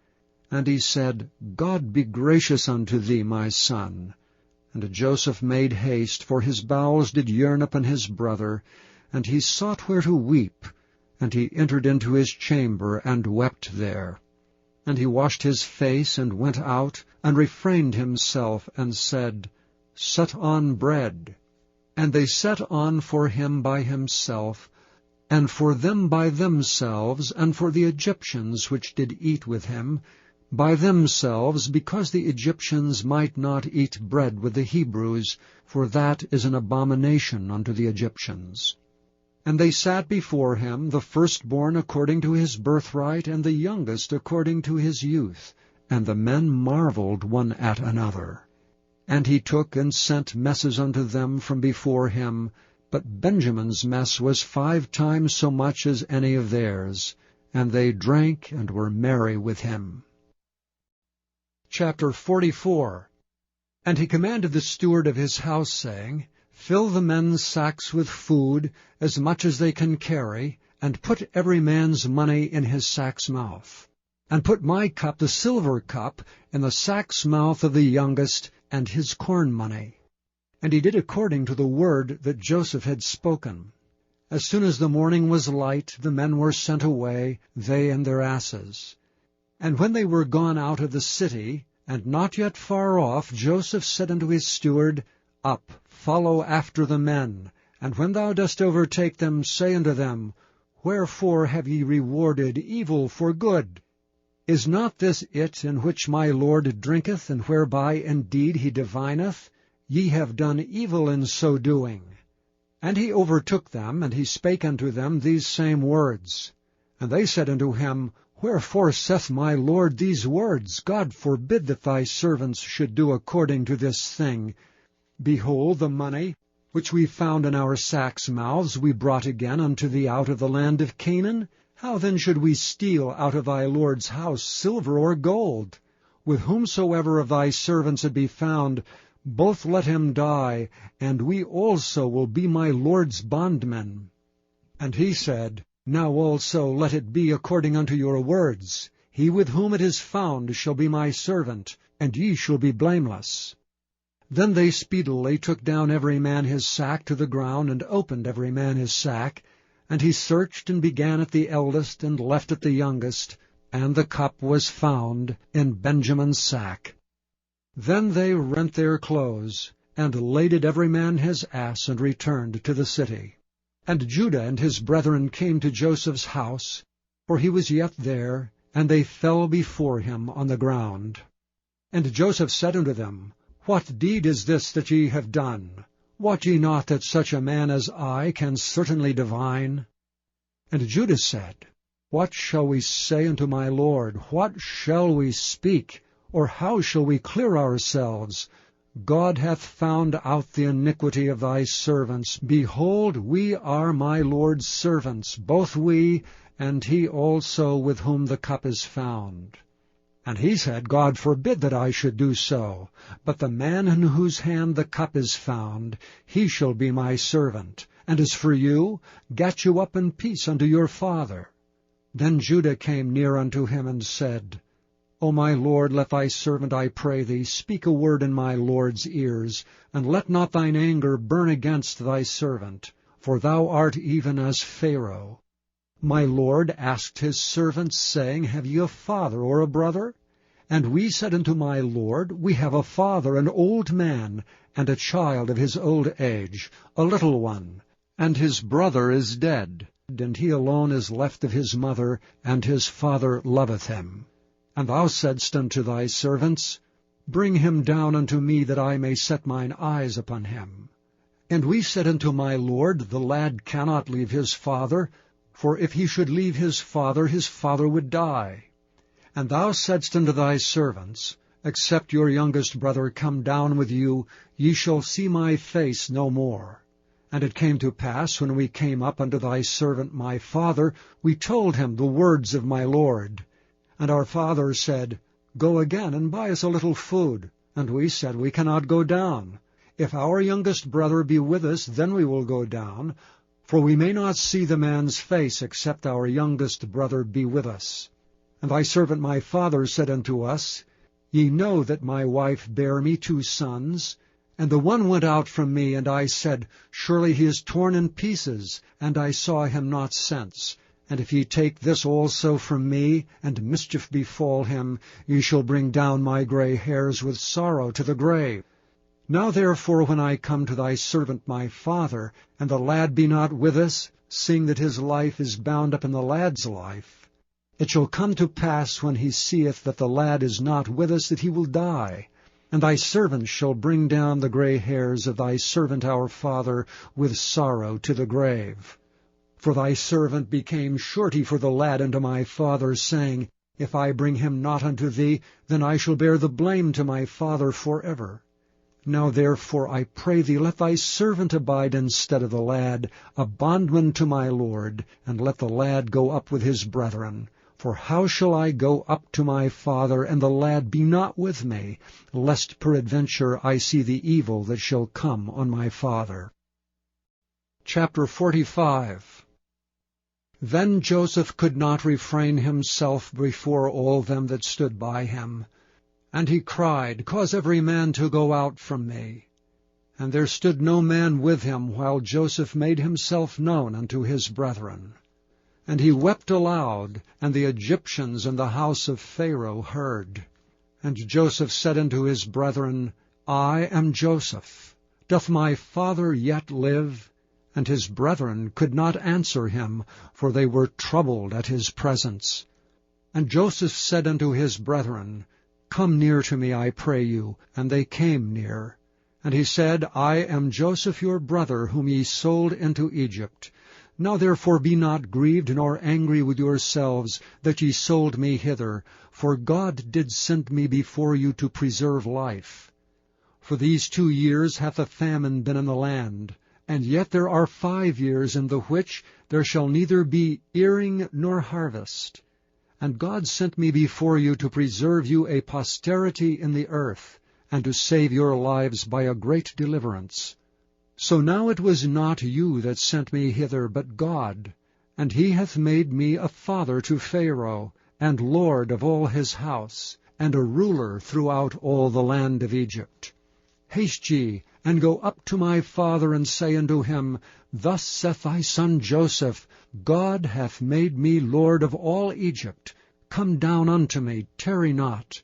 And he said, God be gracious unto thee, my son. And Joseph made haste, for his bowels did yearn upon his brother, and he sought where to weep. And he entered into his chamber, and wept there. And he washed his face, and went out, and refrained himself, and said, Set on bread. And they set on for him by himself, and for them by themselves, and for the Egyptians which did eat with him, by themselves, because the Egyptians might not eat bread with the Hebrews, for that is an abomination unto the Egyptians. And they sat before him, the firstborn according to his birthright, and the youngest according to his youth. And the men marveled one at another. And he took and sent messes unto them from before him, but Benjamin's mess was 5 times so much as any of theirs. And they drank and were merry with him. Chapter 44. And he commanded the steward of his house, saying, Fill the men's sacks with food, as much as they can carry, and put every man's money in his sack's mouth. And put my cup, the silver cup, in the sack's mouth of the youngest, and his corn money. And he did according to the word that Joseph had spoken. As soon as the morning was light, the men were sent away, they and their asses. And when they were gone out of the city, and not yet far off, Joseph said unto his steward, Up, follow after the men, and when thou dost overtake them, say unto them, Wherefore have ye rewarded evil for good? Is not this it in which my Lord drinketh, and whereby indeed he divineth? Ye have done evil in so doing. And he overtook them, and he spake unto them these same words. And they said unto him, Wherefore saith my Lord these words? God forbid that thy servants should do according to this thing. Behold, the money which we found in our sacks' mouths we brought again unto thee out of the land of Canaan. How then should we steal out of thy Lord's house silver or gold? With whomsoever of thy servants it be found, both let him die, and we also will be my Lord's bondmen. And he said, Now also let it be according unto your words. He with whom it is found shall be my servant, and ye shall be blameless. Then they speedily took down every man his sack to the ground, and opened every man his sack. And he searched, and began at the eldest, and left at the youngest, and the cup was found in Benjamin's sack. Then they rent their clothes, and laded every man his ass, and returned to the city. And Judah and his brethren came to Joseph's house, for he was yet there, and they fell before him on the ground. And Joseph said unto them, What deed is this that ye have done? Wot ye not that such a man as I can certainly divine? And Judah said, What shall we say unto my lord? What shall we speak? Or how shall we clear ourselves? God hath found out the iniquity of thy servants. Behold, we are my Lord's servants, both we, and he also with whom the cup is found. And he said, God forbid that I should do so. But the man in whose hand the cup is found, he shall be my servant. And as for you, get you up in peace unto your father. Then Judah came near unto him, and said, O my lord, let thy servant, I pray thee, speak a word in my lord's ears, and let not thine anger burn against thy servant, for thou art even as Pharaoh. My lord asked his servants, saying, Have ye a father or a brother? And we said unto my lord, We have a father, an old man, and a child of his old age, a little one, and his brother is dead, and he alone is left of his mother, and his father loveth him. And thou saidst unto thy servants, Bring him down unto me, that I may set mine eyes upon him. And we said unto my lord, The lad cannot leave his father, for if he should leave his father would die. And thou saidst unto thy servants, Except your youngest brother come down with you, ye shall see my face no more. And it came to pass, when we came up unto thy servant my father, we told him the words of my lord. And our father said, Go again, and buy us a little food. And we said, We cannot go down. If our youngest brother be with us, then we will go down, for we may not see the man's face, except our youngest brother be with us. And thy servant my father said unto us, Ye know that my wife bare me 2 sons, and the one went out from me, and I said, Surely he is torn in pieces, and I saw him not since. And if ye take this also from me, and mischief befall him, ye shall bring down my gray hairs with sorrow to the grave. Now therefore, when I come to thy servant my father, and the lad be not with us, seeing that his life is bound up in the lad's life, it shall come to pass, when he seeth that the lad is not with us, that he will die. And thy servant shall bring down the gray hairs of thy servant our father with sorrow to the grave. For thy servant became surety for the lad unto my father, saying, If I bring him not unto thee, then I shall bear the blame to my father forever. Now therefore, I pray thee, let thy servant abide instead of the lad, a bondman to my lord, and let the lad go up with his brethren. For how shall I go up to my father, and the lad be not with me, lest peradventure I see the evil that shall come on my father? Chapter 45. Then Joseph could not refrain himself before all them that stood by him. And he cried, Cause every man to go out from me. And there stood no man with him, while Joseph made himself known unto his brethren. And he wept aloud, and the Egyptians and the house of Pharaoh heard. And Joseph said unto his brethren, I am Joseph. Doth my father yet live? And his brethren could not answer him, for they were troubled at his presence. And Joseph said unto his brethren, Come near to me, I pray you. And they came near. And he said, I am Joseph your brother, whom ye sold into Egypt. Now therefore be not grieved nor angry with yourselves, that ye sold me hither, for God did send me before you to preserve life. For these 2 years hath a famine been in the land, and yet there are 5 years in the which there shall neither be earing nor harvest. And God sent me before you to preserve you a posterity in the earth, and to save your lives by a great deliverance. So now it was not you that sent me hither, but God, and he hath made me a father to Pharaoh, and lord of all his house, and a ruler throughout all the land of Egypt. Haste ye, and go up to my father, and say unto him, Thus saith thy son Joseph, God hath made me lord of all Egypt. Come down unto me, tarry not.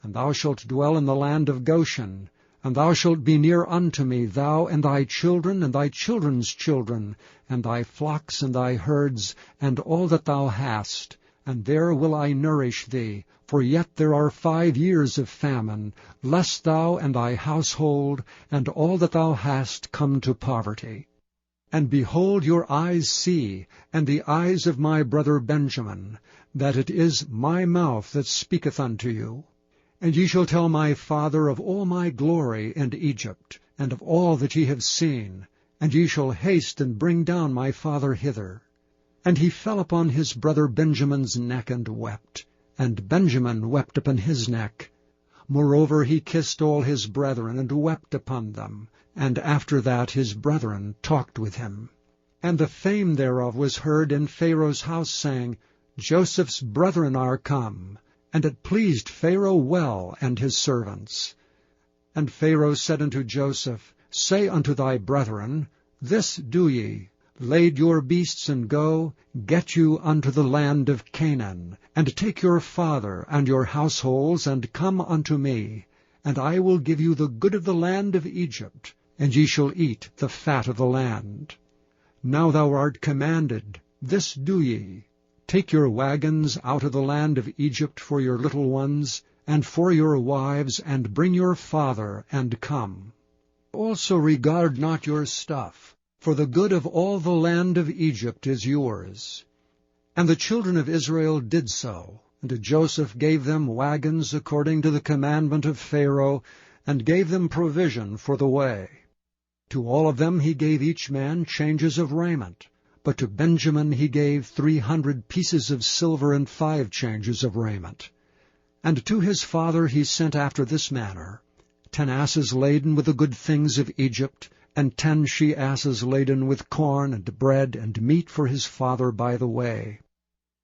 And thou shalt dwell in the land of Goshen, And thou shalt be near unto me, thou and thy children and thy children's children, and thy flocks and thy herds, and all that thou hast. And there will I nourish thee, for yet there are 5 years of famine, lest thou and thy household and all that thou hast come to poverty. And behold, your eyes see, and the eyes of my brother Benjamin, that it is my mouth that speaketh unto you. And ye shall tell my father of all my glory in Egypt, and of all that ye have seen, and ye shall haste and bring down my father hither. And he fell upon his brother Benjamin's neck and wept, and Benjamin wept upon his neck. Moreover he kissed all his brethren, and wept upon them, and after that his brethren talked with him. And the fame thereof was heard in Pharaoh's house, saying, Joseph's brethren are come. And it pleased Pharaoh well, and his servants. And Pharaoh said unto Joseph, Say unto thy brethren, This do ye, lade your beasts and go, get you unto the land of Canaan, and take your father and your households, and come unto me, and I will give you the good of the land of Egypt, and ye shall eat the fat of the land. Now thou art commanded, This do ye. Take your wagons out of the land of Egypt for your little ones, and for your wives, and bring your father, and come. Also regard not your stuff, for the good of all the land of Egypt is yours. And the children of Israel did so, and Joseph gave them wagons according to the commandment of Pharaoh, and gave them provision for the way. To all of them he gave each man changes of raiment. But to Benjamin he gave 300 pieces of silver and 5 changes of raiment. And to his father he sent after this manner, 10 asses laden with the good things of Egypt, and 10 she-asses laden with corn and bread and meat for his father by the way.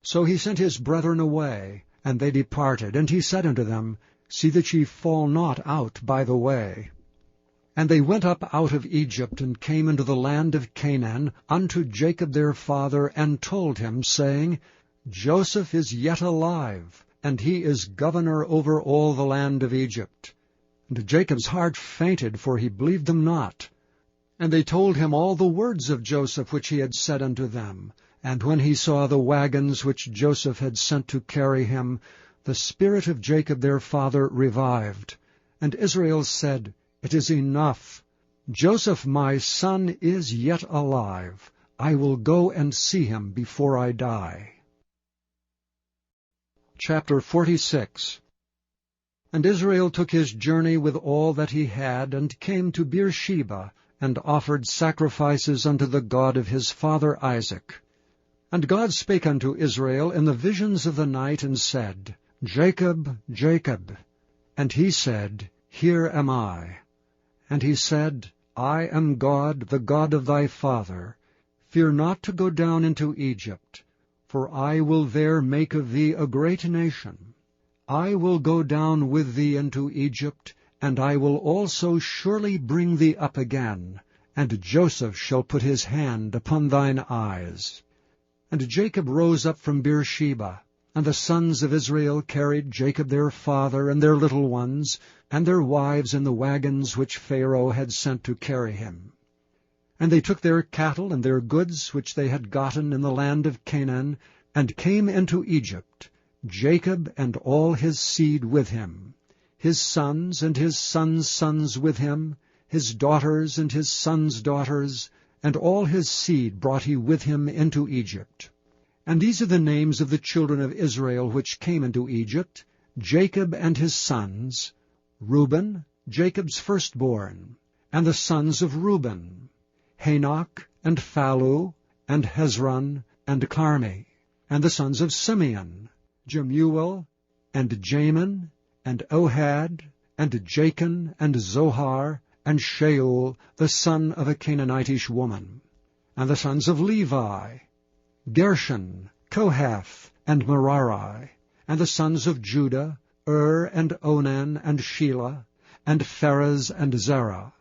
So he sent his brethren away, and they departed. And he said unto them, See that ye fall not out by the way. And they went up out of Egypt, and came into the land of Canaan, unto Jacob their father, and told him, saying, Joseph is yet alive, and he is governor over all the land of Egypt. And Jacob's heart fainted, for he believed them not. And they told him all the words of Joseph which he had said unto them. And when he saw the wagons which Joseph had sent to carry him, the spirit of Jacob their father revived. And Israel said, It is enough. Joseph my son is yet alive. I will go and see him before I die. Chapter 46. And Israel took his journey with all that he had, and came to Beersheba, and offered sacrifices unto the God of his father Isaac. And God spake unto Israel in the visions of the night, and said, Jacob, Jacob. And he said, Here am I. And he said, I am God, the God of thy father. Fear not to go down into Egypt, for I will there make of thee a great nation. I will go down with thee into Egypt, and I will also surely bring thee up again, and Joseph shall put his hand upon thine eyes. And Jacob rose up from Beersheba, and the sons of Israel carried Jacob their father and their little ones, and their wives in the wagons which Pharaoh had sent to carry him. And they took their cattle and their goods which they had gotten in the land of Canaan, and came into Egypt, Jacob and all his seed with him, his sons and his sons' sons with him, his daughters and his sons' daughters, and all his seed brought he with him into Egypt. And these are the names of the children of Israel which came into Egypt, Jacob and his sons, Reuben, Jacob's firstborn, and the sons of Reuben, Hanok, and Phalu, and Hezron, and Carmi, and the sons of Simeon, Jemuel, and Jamin, and Ohad, and Jachin, and Zohar, and Shaul, the son of a Canaanitish woman, and the sons of Levi, Gershon, Kohath, and Merari, and the sons of Judah, and Onan, and Shelah, and Pharez, and Zerah.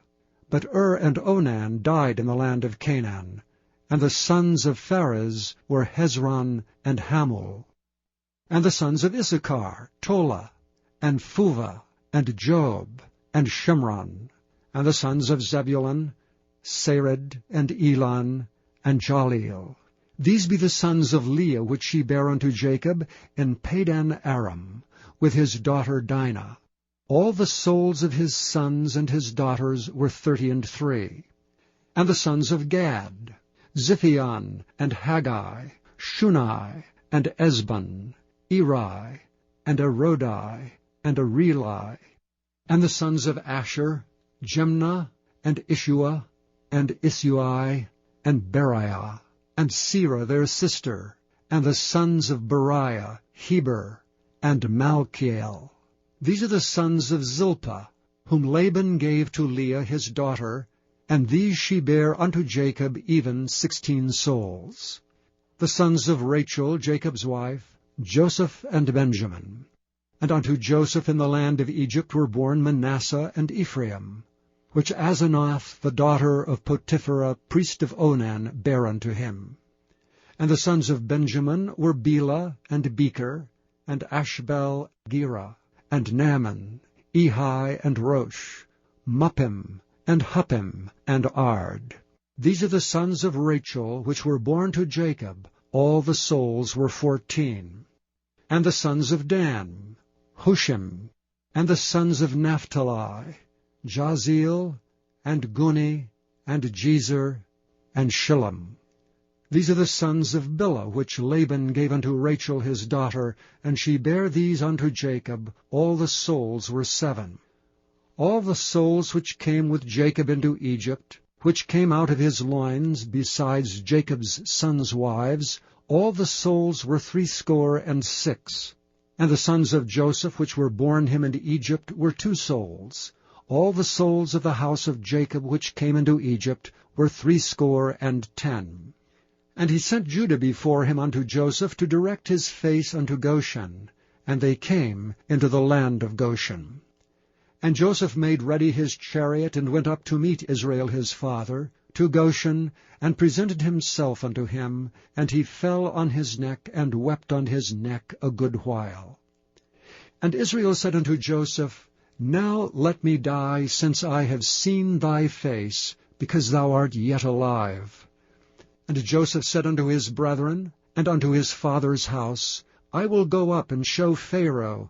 But and Onan died in the land of Canaan, and the sons of Pharez were Hezron and Hamul. And the sons of Issachar, Tola, and Phuvah, and Job, and Shimron. And the sons of Zebulun, Sarid, and Elon, and Jaleel. These be the sons of Leah which she bare unto Jacob in Padan Aram, with his daughter Dinah. All the souls of his sons and his daughters were 33. And the sons of Gad, Ziphion, and Haggai, Shunai, and Esbon, Eri, and Arodai, and Areli. And the sons of Asher, Jimnah, and Ishua, and Isui, and Beriah, and Serah their sister, and the sons of Beriah, Heber, and Malchiel. These are the sons of Zilpah, whom Laban gave to Leah his daughter, and these she bare unto Jacob even 16 souls. The sons of Rachel, Jacob's wife, Joseph and Benjamin. And unto Joseph in the land of Egypt were born Manasseh and Ephraim, which Asenath the daughter of Potipherah priest of Onan bare unto him. And the sons of Benjamin were Bela and Becher, and Ashbel, Gera, and Naaman, Ehi, and Rosh, Muppim, and Huppim, and Ard. These are the sons of Rachel, which were born to Jacob. All the souls were 14. And the sons of Dan, Hushim. And the sons of Naphtali, Jaziel, and Guni, and Jezer, and Shillem. These are the sons of Bilhah, which Laban gave unto Rachel his daughter, and she bare these unto Jacob. All the souls were 7. All the souls which came with Jacob into Egypt, which came out of his loins, besides Jacob's sons' wives, all the souls were 66. And the sons of Joseph, which were born him in Egypt, were 2 souls. All the souls of the house of Jacob, which came into Egypt, were 70. And he sent Judah before him unto Joseph to direct his face unto Goshen. And they came into the land of Goshen. And Joseph made ready his chariot, and went up to meet Israel his father, to Goshen, and presented himself unto him. And he fell on his neck, and wept on his neck a good while. And Israel said unto Joseph, Now let me die, since I have seen thy face, because thou art yet alive. And Joseph said unto his brethren, and unto his father's house, I will go up and show Pharaoh,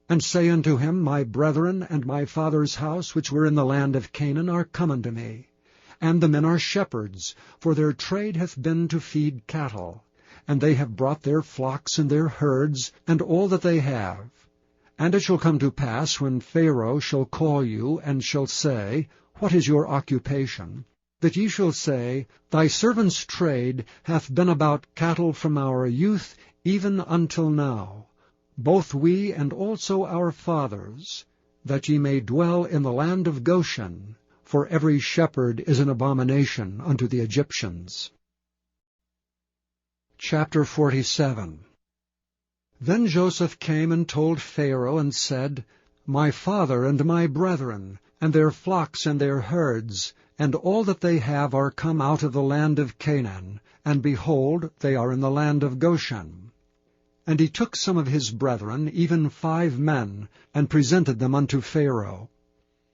and say unto him, My brethren and my father's house, which were in the land of Canaan, are come unto me. And the men are shepherds, for their trade hath been to feed cattle. And they have brought their flocks and their herds, and all that they have. And it shall come to pass, when Pharaoh shall call you, and shall say, What is your occupation? That ye shall say, Thy servant's trade hath been about cattle from our youth even until now, both we and also our fathers, that ye may dwell in the land of Goshen, for every shepherd is an abomination unto the Egyptians. Chapter 47. Then Joseph came and told Pharaoh, and said, My father and my brethren, and their flocks and their herds, and all that they have are come out of the land of Canaan, and behold, they are in the land of Goshen. And he took some of his brethren, even 5 men, and presented them unto Pharaoh.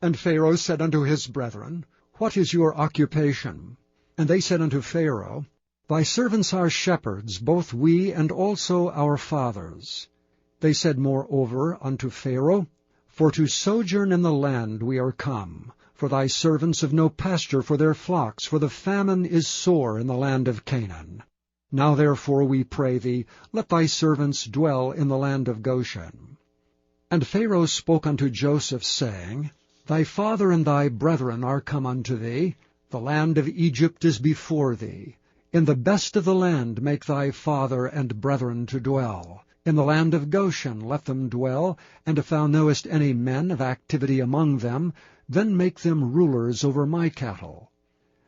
And Pharaoh said unto his brethren, What is your occupation? And they said unto Pharaoh, Thy servants are shepherds, both we and also our fathers. They said moreover unto Pharaoh, For to sojourn in the land we are come, for thy servants have no pasture for their flocks, for the famine is sore in the land of Canaan. Now therefore, we pray thee, let thy servants dwell in the land of Goshen. And Pharaoh spoke unto Joseph, saying, Thy father and thy brethren are come unto thee, the land of Egypt is before thee. In the best of the land make thy father and brethren to dwell. In the land of Goshen let them dwell, and if thou knowest any men of activity among them, then make them rulers over my cattle.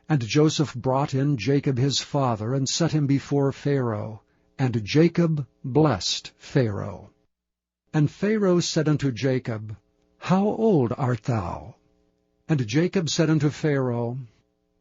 And Joseph brought in Jacob his father, and set him before Pharaoh. And Jacob blessed Pharaoh. And Pharaoh said unto Jacob, How old art thou? And Jacob said unto Pharaoh,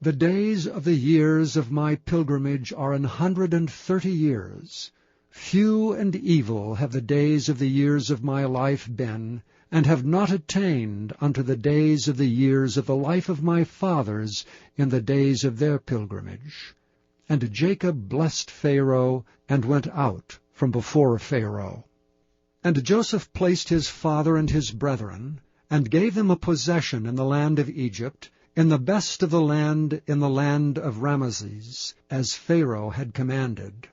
The days of the years of my pilgrimage are 130 years. Few and evil have the days of the years of my life been, and have not attained unto the days of the years of the life of my fathers in the days of their pilgrimage. And Jacob blessed Pharaoh, and went out from before Pharaoh. And Joseph placed his father and his brethren, and gave them a possession in the land of Egypt, in the best of the land, in the land of Ramesses, as Pharaoh had commanded.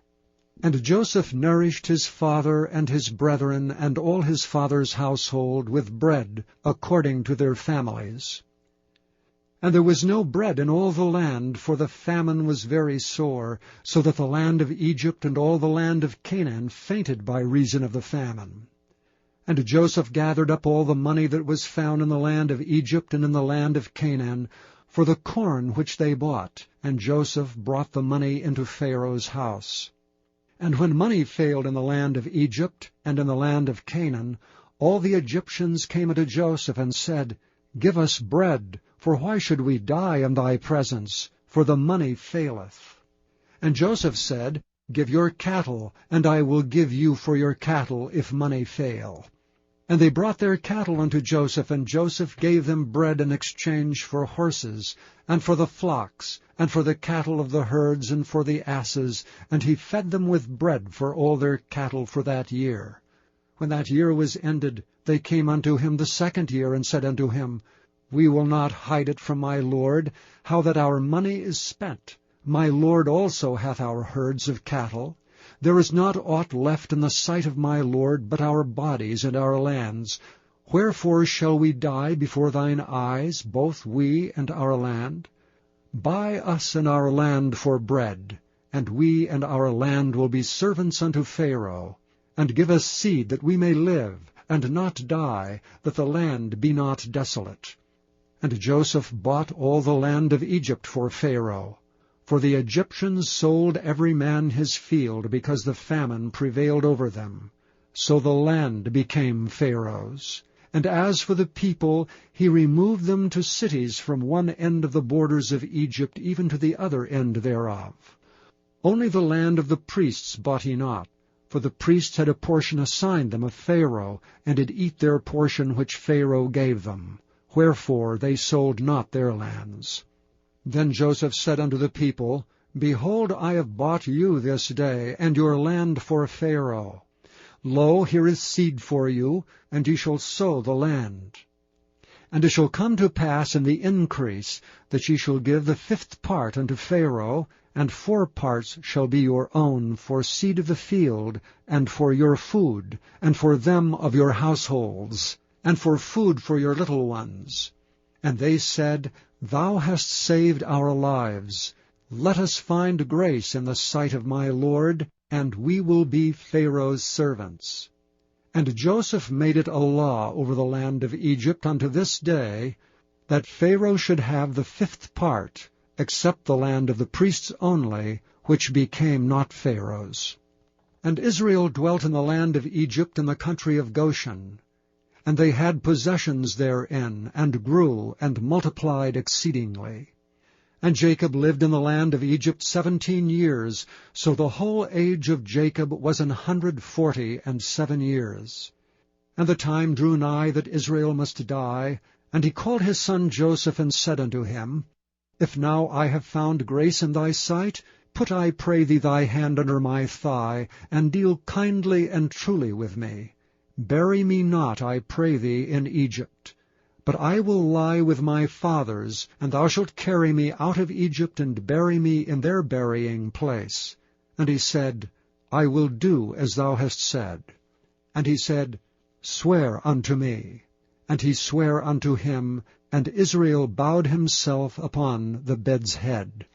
And Joseph nourished his father and his brethren and all his father's household with bread according to their families. And there was no bread in all the land, for the famine was very sore, so that the land of Egypt and all the land of Canaan fainted by reason of the famine. And Joseph gathered up all the money that was found in the land of Egypt and in the land of Canaan, for the corn which they bought, and Joseph brought the money into Pharaoh's house. And when money failed in the land of Egypt and in the land of Canaan, all the Egyptians came unto Joseph and said, Give us bread, for why should we die in thy presence? For the money faileth. And Joseph said, Give your cattle, and I will give you for your cattle, if money fail. And they brought their cattle unto Joseph, and Joseph gave them bread in exchange for horses, and for the flocks, and for the cattle of the herds, and for the asses, and he fed them with bread for all their cattle for that year. When that year was ended, they came unto him the second year, and said unto him, We will not hide it from my lord, how that our money is spent. My lord also hath our herds of cattle. There is not aught left in the sight of my lord but our bodies and our lands. Wherefore shall we die before thine eyes, both we and our land? Buy us and our land for bread, and we and our land will be servants unto Pharaoh. And give us seed that we may live, and not die, that the land be not desolate. And Joseph bought all the land of Egypt for Pharaoh. For the Egyptians sold every man his field, because the famine prevailed over them. So the land became Pharaoh's. And as for the people, he removed them to cities from one end of the borders of Egypt even to the other end thereof. Only the land of the priests bought he not, for the priests had a portion assigned them of Pharaoh, and did eat their portion which Pharaoh gave them. Wherefore they sold not their lands. Then Joseph said unto the people, Behold, I have bought you this day, and your land for Pharaoh. Lo, here is seed for you, and ye shall sow the land. And it shall come to pass in the increase, that ye shall give the 5th part unto Pharaoh, and 4 parts shall be your own for seed of the field, and for your food, and for them of your households, and for food for your little ones. And they said, Thou hast saved our lives. Let us find grace in the sight of my lord, and we will be Pharaoh's servants. And Joseph made it a law over the land of Egypt unto this day, that Pharaoh should have the 5th part, except the land of the priests only, which became not Pharaoh's. And Israel dwelt in the land of Egypt in the country of Goshen. And they had possessions therein, and grew, and multiplied exceedingly. And Jacob lived in the land of Egypt 17 years, so the whole age of Jacob was 147 years. And the time drew nigh that Israel must die, and he called his son Joseph, and said unto him, If now I have found grace in thy sight, put, I pray thee, thy hand under my thigh, and deal kindly and truly with me. Bury me not, I pray thee, in Egypt. But I will lie with my fathers, and thou shalt carry me out of Egypt, and bury me in their burying place. And he said, I will do as thou hast said. And he said, Swear unto me. And he sware unto him, and Israel bowed himself upon the bed's head.